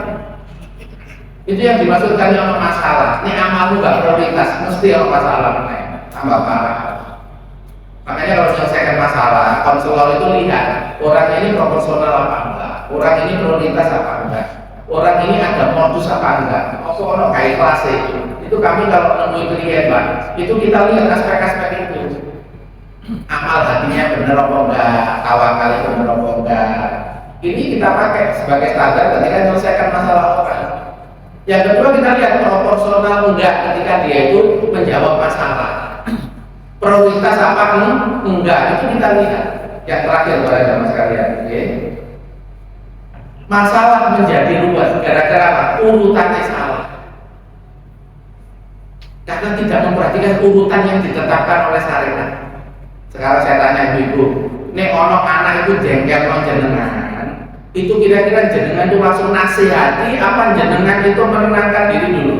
Itu yang dimaksudkan yang masalah. Ini amalmu nggak prioritas, mesti ada masalah tambah parah. Makanya kalau menyelesaikan masalah, konselor itu lihat orang ini proporsional apa enggak, orang ini prioritas apa enggak, orang ini ada modus apa enggak, apa orang kayak kelas itu kami kalau menemui klien Pak, itu kita lihat aspek-aspek itu. Amal hatinya benar apa enggak, tawakal itu benar apa enggak. Ini kita pakai sebagai standar ketika menyelesaikan masalah orang. Yang kedua kita lihat proporsional enggak ketika dia itu menjawab masalah. Prioritas apa enggak itu kita lihat. Yang terakhir para jamaah sekalian, okay? Masalah menjadi luas gara-gara apa? Urutannya salah. Karena tidak memperhatikan urutan yang ditetapkan oleh syariat. Sekarang saya tanya ibu-ibu, nek ono anak itu jengkel sama jenengan, itu kira-kira jenengan itu langsung nasihati apa jenengan itu menenangkan diri dulu?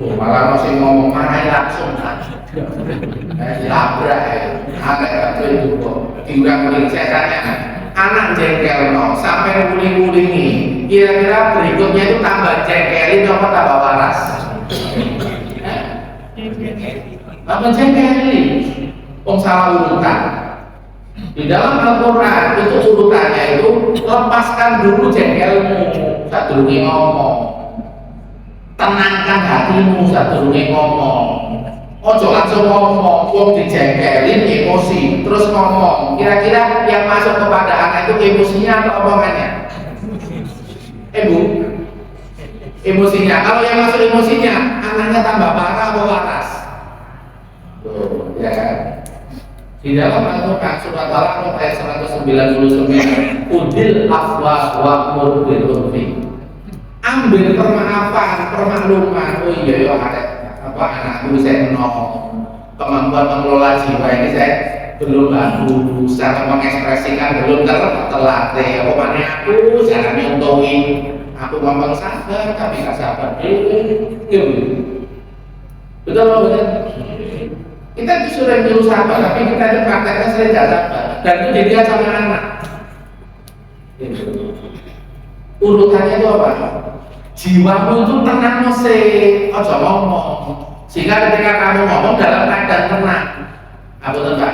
Malah masih ngomong marahin langsung labrak agak itu kok diurang-uring. Saya tanya, anak jengkel no sampai nguling-ngulingi, kira-kira berikutnya itu tambah jengkelin apa tambah waras? Tambah jengkelin. Salah urutan. Di dalam Al-Quran itu urutannya itu lepaskan dulu jengkelmu saat dulu ngomong, tenangkan hatimu saat dulu ngomong. Ojo langsung ngomong, wong dijengkelin emosi, terus ngomong. Kira-kira yang masuk kepada anak itu emosinya atau omongannya? Bu, emosinya. Kalau yang masuk emosinya, anaknya tambah parah atau waras? Tuh, ya kan? Di dalam Al-Quran surat Al-A'raf ayat 199, udil afwa wa'mur bil urfi. Ambil permaafan, permakluman. Oh iya ya, ada apa anakku saya kemampuan mengelola jiwa ini saya belum bagus, cara mengekspresikan belum terlatih. Apa mana aku cara nyontohin, aku gampang sabar tapi nggak sabar. Betul betul. Kita disuruh nyuruh sabar, tapi kita itu prakteknya sering tidak sabar, dan itu jadi sama anak. Urutannya itu apa? Jiwamu itu tenang musik, ojo ngomong. Sehingga ketika kamu ngomong dalam keadaan tenang, apa tentang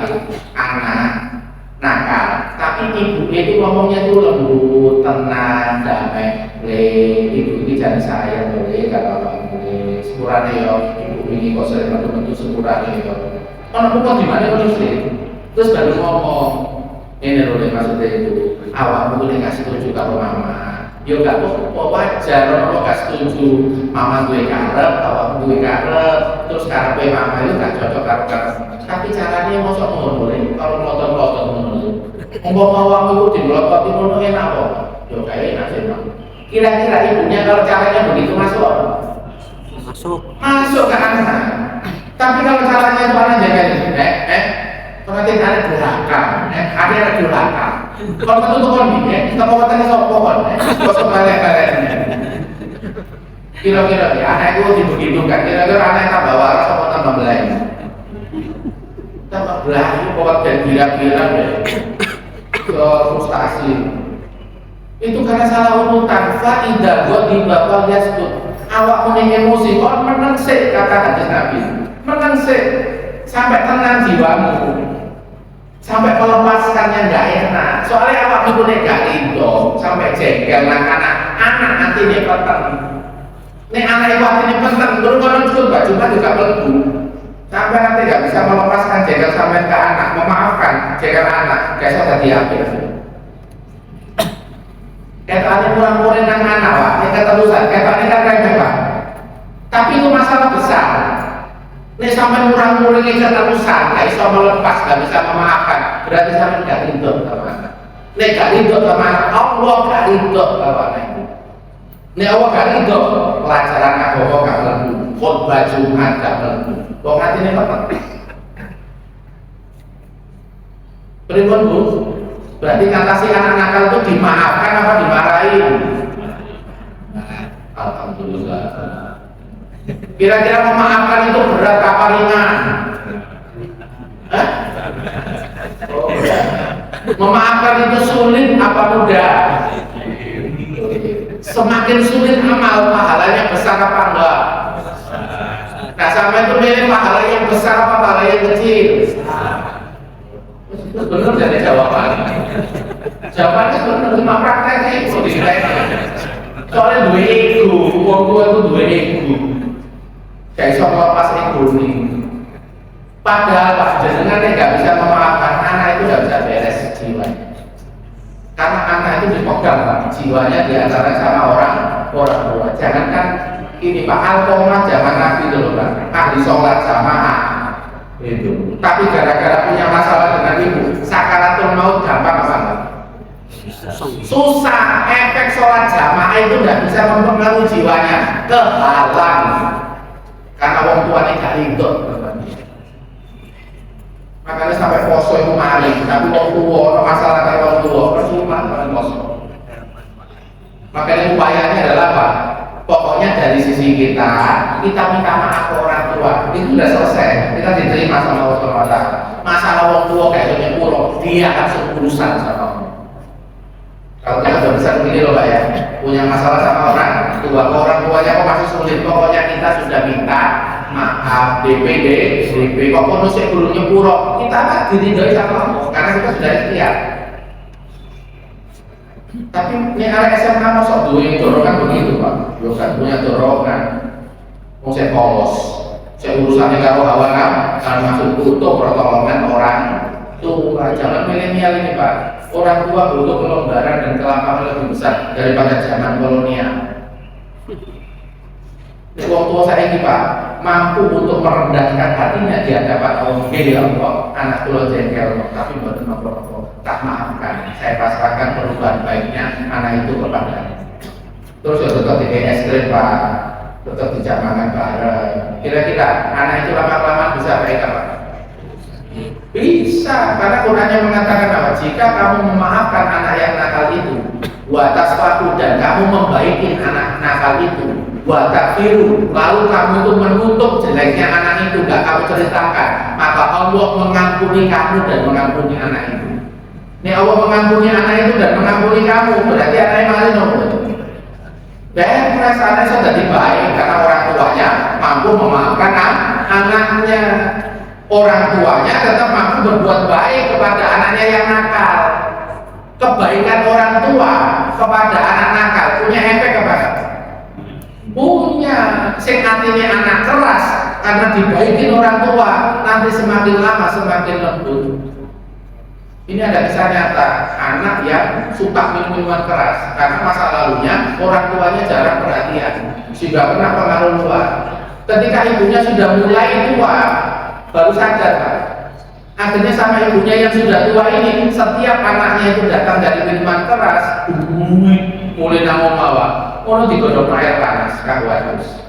anak nakal, tapi ibu itu ngomongnya itu lembut, tenang, damai. Ibu ini jangan sayang, kalau sepurane yo, ibu ini kok sering bantu sepurane yo. Kalau kok gimana kalau terus baru ngomong, ini loh maksudnya itu, awakmu ini nggak setuju kalau mama. Yo gak kok wajar, kalau gak setuju mama gue karep, awakmu gue karep, terus karepnya mama itu gak cocok karep. Tapi caranya mosok ngono kalau melotot-melotot ngono. Ngomong awakmu itu dimelotot ngono enak kok. Yo kayak enak sih. Kira-kira ibunya kalau caranya begitu masuk ke anak. Tapi kalau caranya itu anak jaga nanti ada durhaka, ada durhaka. Kalau betul tuh kon kita mau katanya sok pohon, kosong balik. Kira-kira ya anak itu dibegitukan. Kira-kira anak tambah waras atau tambah belai? Tambah belai, pokok dan gila-gila deh. Frustasi. Itu karena salah urutan. Faidah buat di bapak yasbut. Awak punya emosi, kau menang sih kata hadis Nabi. Menang sih sampai tenang jiwamu. Sampai melepaskan yang gak enak. Soalnya awak itu gak ridho, sampai jengkel anak nanti dia peteng. Nih anak itu hatinya peteng, terus kalau baju juga melebu. Sampai nanti gak bisa melepaskan jengkel sampai ke anak, memaafkan jengkel anak, kayak sudah diambil. Ketane kurang-kurang nang anak, Pak. Ini keterusan, ketane kan remeh, Pak. Tapi itu masalah besar. Nek sampai kurang-kurang ini keterusan, gak bisa melepas, gak bisa memaafkan, berarti sampai gak ridho sama anak. Nek gak ridho sama anak, Allah gak ridho sama anak. Nek Allah gak ridho, pelajaran agama gak melebu, khotbah Jumat gak melebu. Kok hatinya peteng? Pripun, Bu? Berarti ngatasi anak nakal itu dimaafkan apa dimarahin? Alhamdulillah. Kira-kira memaafkan itu berat apa ringan? Oh, memaafkan itu sulit apa mudah? Semakin sulit amal, pahalanya besar apa enggak? Nah, sampai itu milih pahala yang besar apa pahala yang kecil? Benar jadi jawabannya. Jawabannya benar, cuma prakteknya itu soalnya dua ego, uang tua itu dua ego. Kayak iso melepas ego nih. Padahal Pak jenengan nggak bisa memaafkan anak itu nggak bisa beres jiwanya. Karena anak itu dipegang Pak, jiwanya diantara sama orang tua. Jangankan ini Pak Alkomah zaman Nabi dulu Pak, ahli sholat jamaah itu. Tapi gara-gara punya masalah dengan ibu, sakaratul maut gampang apa enggak? Susah. Efek sholat jamaah itu nggak bisa mempengaruhi jiwanya, kehalang. Karena orang tuanya gak ridho. poso itu mari, tapi wong tua, ono masalah kayak wong tua, percuma kalian poso. Makanya upayanya adalah apa? Pokoknya dari sisi kita minta maaf ke orang tua, itu sudah selesai, kita diterima sama Allah SWT. Masalah wong tua kayak punya pulau, dia akan urusan sama Allah. Kalau kita sudah besar begini loh Pak ya, punya masalah sama orang tuanya kok masih sulit, pokoknya kita sudah minta maaf, DP kok konusnya belum nyepuro, kita kan diridhoi sama Allah, karena kita sudah ikhtiar. Tapi ini anak SMA masuk duit dorongan begitu Pak, bukan punya dorongan. Mau saya polos, saya urusannya karo hawa nafsu, masuk butuh pertolongan orang tua. Jangan milenial ini Pak, orang tua butuh kelonggaran dan kelapangan lebih besar daripada zaman kolonial. Orang tua saya ini Pak, mampu untuk merendahkan hatinya di hadapan Allah. Ya Allah, anak kula jengkel, tapi bukan apa-apa. Tak maafkan, saya pasrahkan perubahan baiknya anak itu kepada. Terus ya tetap di es krim Pak, tetap dijak makan bareng. Kira-kira anak itu lama-lama bisa baik apa? Bisa, karena Qurannya mengatakan apa? Jika kamu memaafkan anak yang nakal itu, wa tasfahu, dan kamu membaiki anak nakal itu, wa takfiru, lalu kamu itu menutup jeleknya anak itu, gak kamu ceritakan, maka Allah mengampuni kamu dan mengampuni anak itu. Ini Allah mengampuni anak itu dan mengampuni kamu, berarti anaknya malah nomor. Dan perasaannya sudah baik karena orang tuanya mampu memaafkan anaknya. Orang tuanya tetap mampu berbuat baik kepada anaknya yang nakal. Kebaikan orang tua kepada anak nakal punya efek apa? Punya. Sing hatinya anak keras karena dibaikin orang tua, nanti semakin lama semakin lembut. Ini ada kisah nyata, anak yang suka minum-minuman keras karena masa lalunya orang tuanya jarang perhatian, sehingga pernah pengaruh luar. Ketika ibunya sudah mulai tua, baru sadar Pak. Akhirnya sama ibunya yang sudah tua ini, setiap anaknya itu datang dari minuman keras, mulai namo mawa, digodok air panas, kahwatus.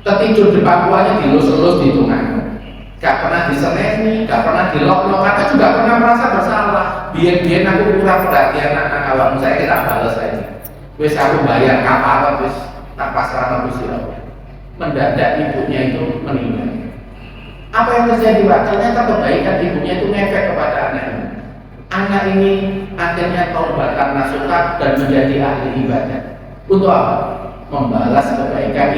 Ketidur di pangkuannya, dilus-lus di tungan. Gak pernah diseneni, gak pernah dilok-lok, atau juga pernah merasa bersalah. Biar aku kurang perhatian anak awam saya, kita balas aja. Wes aku bayar kapal, wes tak pasrah Gusti Allah. Mendadak ibunya itu meninggal. Apa yang terjadi Pak? Ternyata kebaikan ibunya itu ngefek kepada anak ini. Anak ini akhirnya taubatan nasuhat dan menjadi ahli ibadah. Untuk apa? Membalas kebaikan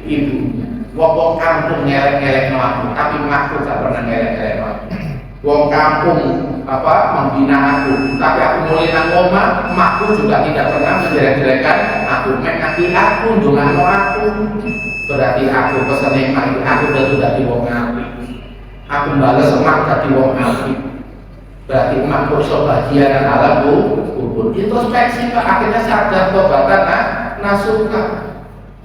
ibunya. Wong kampung ngelek-ngelek aku, tapi aku gak pernah ngelek-ngelek aku. Wong kampung membina aku, tapi aku mulai nang oma, makku juga tidak pernah menjelek-jelekan aku. Mengaki aku, dongano aku. Berarti aku pesan emak, aku sudah di wong api. Aku balas emak dari wong api. Berarti emak iso bahagia dan alam kubur. Introspeksi Pak, akhirnya sadar tobatan nasuka.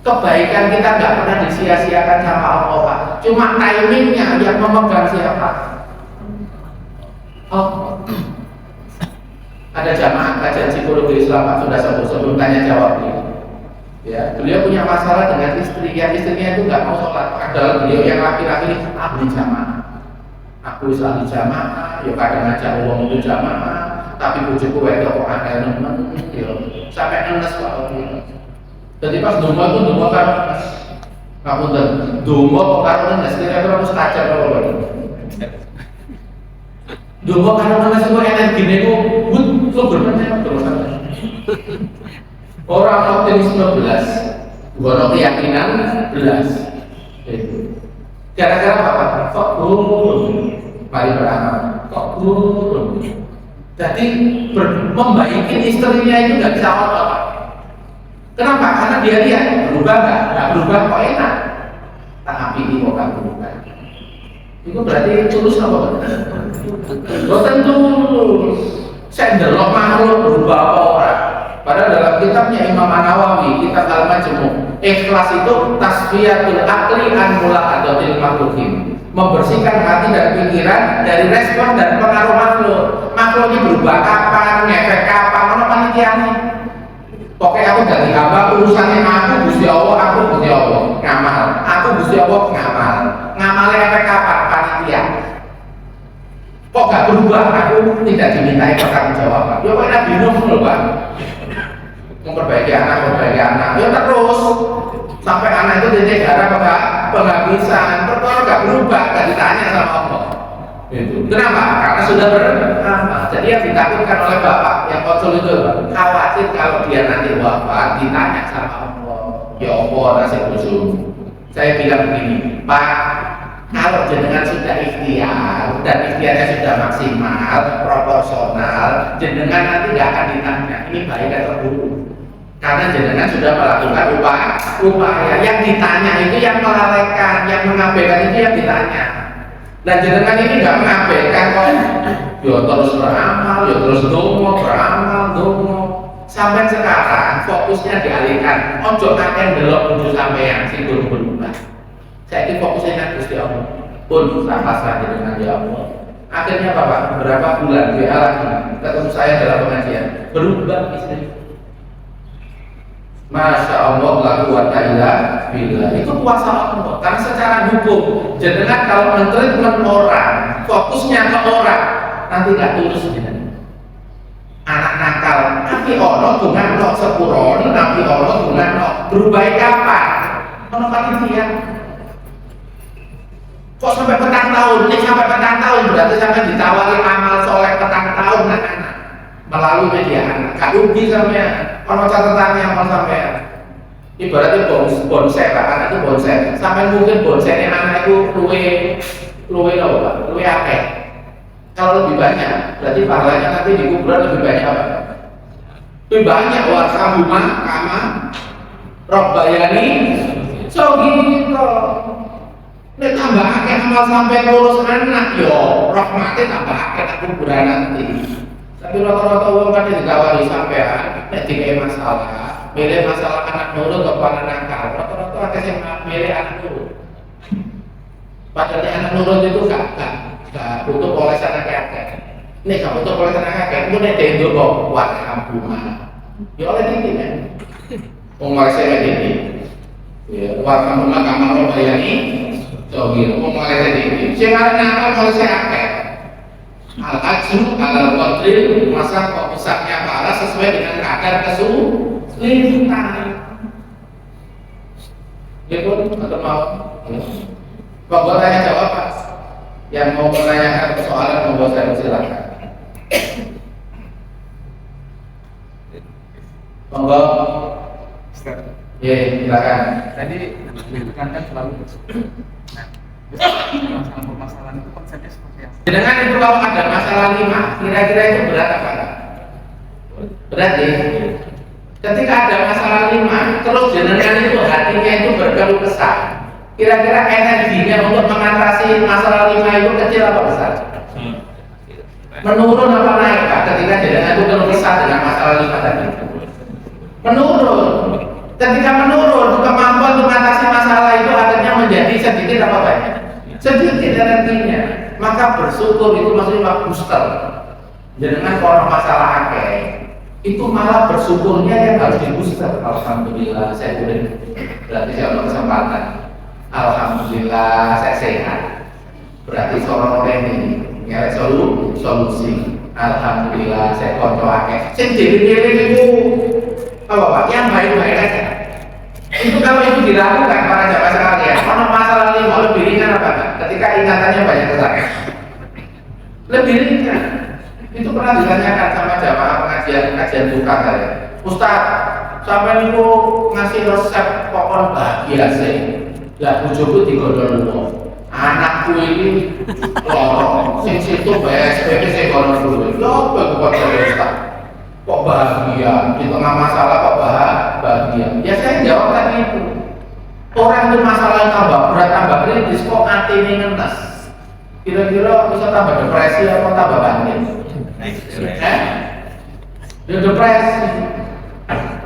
Kebaikan kita nggak pernah disia-siakan sama Allah Pak. Cuma timingnya yang memegang siapa? Oh, ada jamaah kajian psikologi Islam Pak, sudah sebelum tanya jawab nih. Ya, beliau punya masalah dengan istri, yang istrinya itu nggak mau sholat. Padahal beliau yang laki-laki ahli jamaah. Aku ahli jamaah, ya kadang ngajak uang itu jamaah, tapi bujuku wedok kok ada nemen, ya sampai ngenes Pak. Jadi pas donga itu donga karo ngapunten, donga karo ngenes kira-kira harus kacar apa. Donga karo ngenes itu energine ku berpengaruh terus. Orang optimisme belas, gono keyakinan belas. Gara-gara apa? Kok burung? Mari beramal. Kok burung? Jadi membaiki istrinya itu nggak bisa apa-apa. Kenapa? Karena dia lihat berubah nggak berubah kok enak. Tapi ini kok nggak berubah. Itu berarti tulus apa? Bukan tulus. Saya ndelok makhluk berubah apa orang. Padahal dalam kitabnya Imam An-Nawawi, kitab Al-Majmu', ikhlas itu tasfiyatul aqli an mula'adatil makhlukin, membersihkan hati dan pikiran dari respon dan pengaruh makhluk. Makhluk ini berubah kapan, ngefek kapan, mana panitiane. Pokoknya aku jadi hamba, urusannya aku Gusti Allah, ngamal. Aku Gusti Allah ngamal. Ngamalnya efek kapan? Panitia. Kok gak berubah? Aku tidak dimintai pertanggungjawaban. Ya kok Nabi Nuh loh Pak, memperbaiki anak, ya terus sampai anak itu titik darah penghabisan, perkara gak berubah, gak ditanya sama Allah. Itu. Kenapa? Karena sudah beramal. Jadi yang ditakutkan oleh bapak yang konsul itu khawatir kalau dia nanti wafat ditanya sama Allah, ya Allah nasib usul. Saya bilang begini, Pak, kalau jenengan sudah ikhtiar dan ikhtiarnya sudah maksimal, proporsional, jenengan nanti nggak akan ditanya ini baik atau buruk. Karena jenengan sudah melakukan upaya. Yang ditanya itu yang melalaikan, yang mengabaikan itu yang ditanya. Dan jenengan ini nggak mengabaikan kok. Yo terus beramal, yo terus beramal. Sampai sekarang fokusnya dialihkan. Ojo kakek delok kudu sampean sing berubah. Saya ini fokusnya kan Gusti Allah. Pun pasrah dengan ya Allah. Akhirnya Bapak beberapa bulan WA lagi ketemu saya dalam pengajian, berubah istri. Masya Allah, la quwwata illa billah. Itu kuasa Allah. Karena secara hukum, jenengan kalau mentreatment orang, fokusnya ke orang, nanti nggak tulus jenengan. Anak nakal, tapi Allah dengan no sepuron, tapi Allah dengan no berubah kapan? Kalau panitia. Kok sampai petang tahun? Ini sampai petang tahun berarti sampai ditawari amal soleh petang tahun anak-anak melalui media anak. Gak rugi sampai. Kalau catatannya amal sampai. Ibaratnya bonsai, anak itu bonsai. Sampai mungkin bonsainya anak itu luwe apa? Luwe akeh. Kalau lebih banyak, berarti pahalanya nanti di kuburan lebih banyak apa? Lebih banyak warhamumah kama Rabbayani sogiro. Nek tambah akeh amal sampai ngurus anak yo, rahmate tambah akeh tak kuburan nanti. Tapi rata-rata wong kan ditawari sampean nek dikai masalah, milih masalah anak nurut atau anak nakal. Rata-rata akeh sing milih anak nurut. Padahal anak nurut itu gak butuh polesan akeh-akeh. Nek gak butuh polesan akeh, mun nek ndek kok warhamumah. Ya oleh iki kan. Wong saya iki. Ya warhamumah kamar Rabbayani Sogir, mulai tadi, jangan nakal kalau saya akeh. Al-ajru al qadril, masa kok besarnya pahala sesuai dengan kadar kesulitan. Ya pun, atau mau? Pak tanya jawab Pak. Yang mau menanyakan persoalan membuat saya silakan. Monggo. Ya, silakan. Tadi ditekankan selalu masalah permasalahan itu konsepnya seperti apa? Dengan itu kalau ada masalah 5, kira-kira itu berat apa enggak? Berat ya? Ketika ada masalah 5, terus jenengan itu hatinya itu berkeluh kesah. Kira-kira energinya untuk mengatasi masalah 5 itu kecil apa besar? Menurun apa naik Pak? Ketika jenengan itu keluh kesah dengan masalah 5 tadi. Menurun. Ketika menurun, kemampuan untuk mengatasi masalah itu akhirnya menjadi sedikit apa banyak? Sedikit energinya. Maka bersyukur itu maksudnya booster. Jangan kalau masalah akeh, itu malah bersyukurnya yang harus di booster. Alhamdulillah saya udah berarti saya ada kesempatan. Alhamdulillah saya sehat. Berarti seorang orang ini nyari solusi. Alhamdulillah saya konco akeh. Sing diri-diri itu apa Pak? Yang baik-baik aja. Itu kalau itu dilakukan para jamaah sekalian, kalau masalah 5 lebih ringan apa enggak? Ketika ingatannya banyak kesalahan, lebih ringan. Itu pernah ditanyakan sama jamaah kajian buka saya. Ustaz, sampai niku ngasih resep pokok bahagia sih. Lah bojoku digodol wong. Anakku ini loro, sing situ BSPP sing kono dulu. Yo kok Ustaz. Kok bahagia, di tengah masalah kok bahagia. Ya saya jawab tadi itu. Orang itu masalah tambah berat, tambah kritis, kok hati ini ngenes. Kira-kira bisa tambah depresi atau tambah banyak? Ya depresi.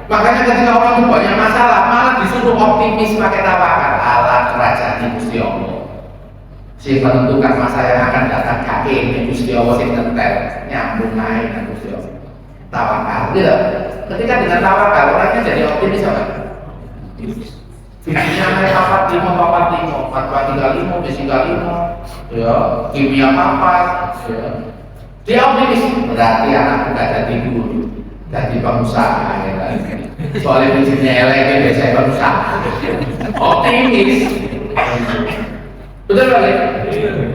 Makanya ketika orang itu banyak masalah, malah disuruh optimis pakai tawakal. Allah kerajaan Gusti Allah. Si menentukan masa yang akan datang kaki Gusti Allah sing tentel nyambung naik dengan Gusti Allah. Tawakal, gitu. Ketika dengan tawakal orangnya jadi optimis apa? Fisiknya papat lima, matematika 5, fisika 5, ya, kimia papat, ya. Dia optimis, berarti anakku gak jadi guru, jadi pengusaha, ya kan? Soalnya fisiknya elek, biasanya pengusaha. Optimis, betul kali?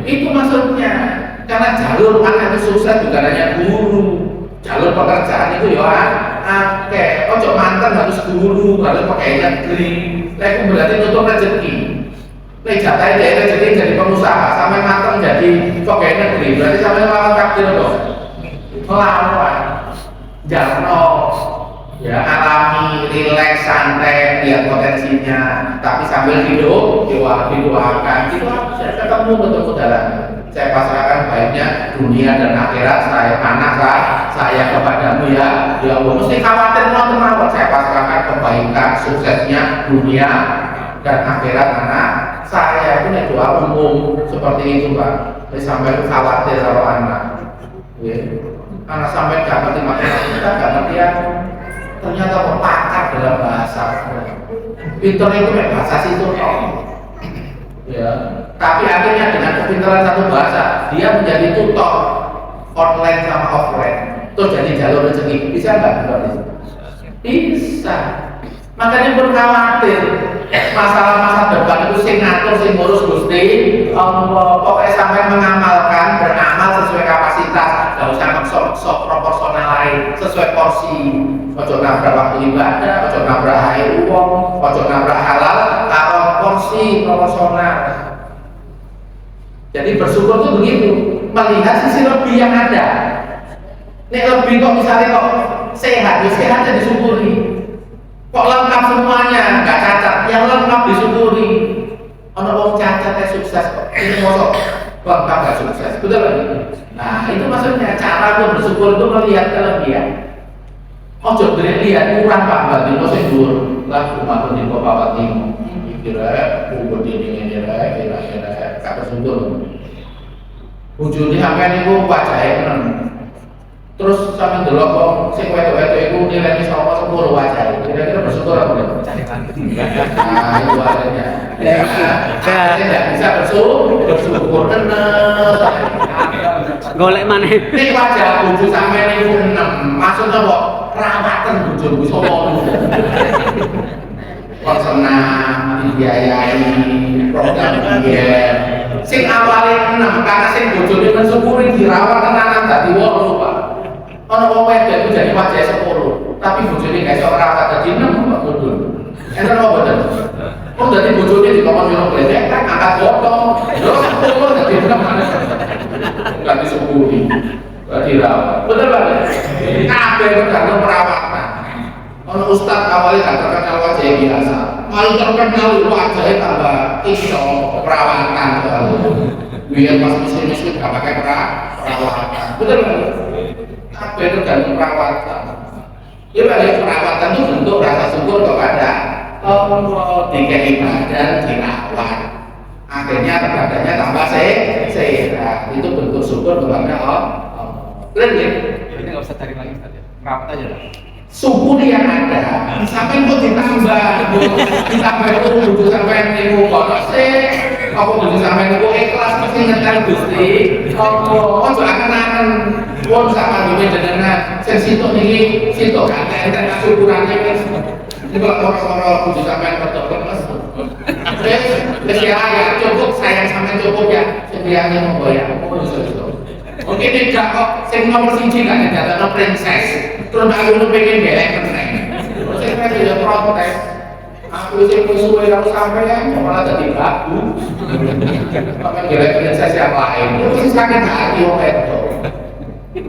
Itu maksudnya, karena jalur anak itu sukses bukan hanya guru, jalur pekerjaan itu ya akeh. Ojo mantan harus guru, harus pakai negeri. Itu berarti tutup rezeki. Nek jatah dia rezeki jadi pengusaha, sampai mantan jadi pegawai negeri, berarti sampai lawan takdir dong. Melawan, jarno, ya alami, rileks, santai, lihat potensinya, tapi sambil hidup, didoakan. Itu saya ketemu dalam. Saya pasrahkan baiknya dunia dan akhirat saya kepadamu ya Allah. Mesti khawatir mau saya pasrahkan kebaikan suksesnya dunia dan akhirat anak saya. Itu nih doa umum seperti itu Pak. Jadi sampai khawatir kalau anak, ya. Anak sampai dapat matematika kita gak ngerti ya. Ternyata pakar dalam bahasa. Pinter itu bahasa situ ya. Tapi akhirnya dengan kepintaran satu bahasa dia menjadi tutor online sama offline, terus jadi jalur rezeki. Bisa nggak? Bisa. Makanya pun khawatir masalah masa depan itu sing ngatur sing ngurus Gusti Allah. Pokoknya sampai mengamalkan, beramal sesuai kapasitas, nggak usah sok proporsional lain, sesuai porsi. Ojo nabrak waktu ibadah, ojo nabrak air uang, ojo nabrak halal, kalau porsi proporsional. Jadi bersyukur itu begitu, melihat sisi lebih yang ada. Nek lebih kok misalnya kok sehat, ya sehatnya disyukuri. Kok lengkap semuanya, nggak cacat, yang lengkap disyukuri. Ono wong cacatnya sukses kok, ini mosok lengkap nggak sukses, betul kan? Nah itu maksudnya cara tuh bersyukur itu melihat kelebihan. Ojo lihat kurang Pak Bati, mosok dur, lah rumah tuh di Bapak Timo. Kira kubur dinding kira kata sundur. Wujudnya sampai niku wajahnya tenan. Terus sampe ndelok kok sing wedok-wedok iku nilainya sama sepuluh wajah. Kira-kira bersyukur apa enggak? Nah, itu adanya. Tidak bisa bersyukur tenan. Golek maneh. Nek wajah bojo sampe niku 6. Maksudnya kok rawatan bojo bisa ngono. Senang, dibiayai, program biaya. Sing awalnya 6, karena sing bojone mensyukuri dirawat tenanan dadi 8 Pak. Ono wong wedok itu jadi wajah 10, tapi bojone gak iso rawat dadi 6 Pak Bodol. Enten apa boten? Kok dadi bojone dikon yo gledek kan angkat botol. Yo 10 dadi 6. Gak disyukuri. Gak dirawat. Betul Pak? Kabeh tergantung perawatan. Ono ustad awalnya gak terkenal wajahnya biasa, malah terkenal wajahnya tambah iso perawatan terlalu. Biar pas miskin gak pakai perawatan, betul kan? Kabeh tergantung perawatan. Ya balik perawatan itu bentuk rasa syukur kepada Allah, dikei badan dirawat, akhirnya badannya tambah sehat. Itu bentuk syukur kepada Allah. Keren ya? Jadi nggak usah cari lagi Ustaz ya, merawat aja lah. Syukur yang ada, sampai kok ditambah itu butuh sampai niku kono sih, apa butuh sampai niku ikhlas mesti ngetel Gusti. Ojo akan wong sama duwe jenengan sing sitok niki sitok gak enten syukurane wis. Niku ora butuh sampai betul Mas. Wis ya cukup sayang sampai cukup ya, sing liyane monggo ya. Mungkin tidak kok sing nomor 1 gak ada princess. Terus aku pengen gelek meneh. Terus saya tidak protes. Aku sih musuh yang sampai malah jadi babu. Makanya gelek princess yang lain. Itu sakit hati itu.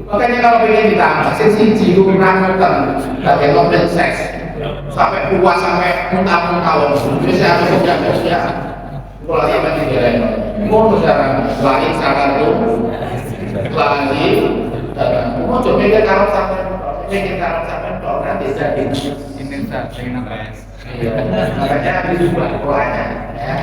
Makanya kalau pengen ditambah, siji kurang nonton, tapi no princess. Sampai puas sampai muntah-muntah. Terus saya cukup ya. Kalau sampai digelek, mau sekarang lain sabar tuh. Lagi, mau coba kita kalau sampai ingin taruh sampai nanti jadi Ini Ustaz, pengen apa ya? iya, makanya habis dibuat polanya ya.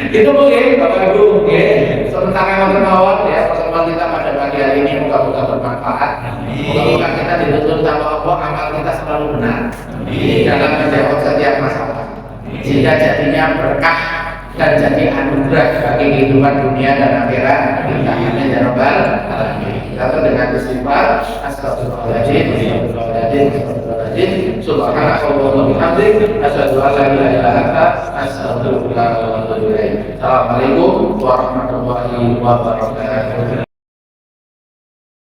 Itu mungkin Bapak Ibu mungkin sementara yang bermawar ya pertemuan kita pada pagi pagi hari ini moga-moga bermanfaat. Moga-moga kita dituntun sama Allah, amal kita selalu benar dalam menjawab setiap masalah, sehingga jadinya berkah dan jadi anugerah bagi kehidupan dunia dan akhirat kita. Amin ya rabbal alamin. Kita dengan istighfar, astagfirullahaladzim, subhanallah wa bihamdihi, asyhadu an la ilaha illa anta, astaghfiruka wa atubu ilaik. Assalamualaikum warahmatullahi wabarakatuh.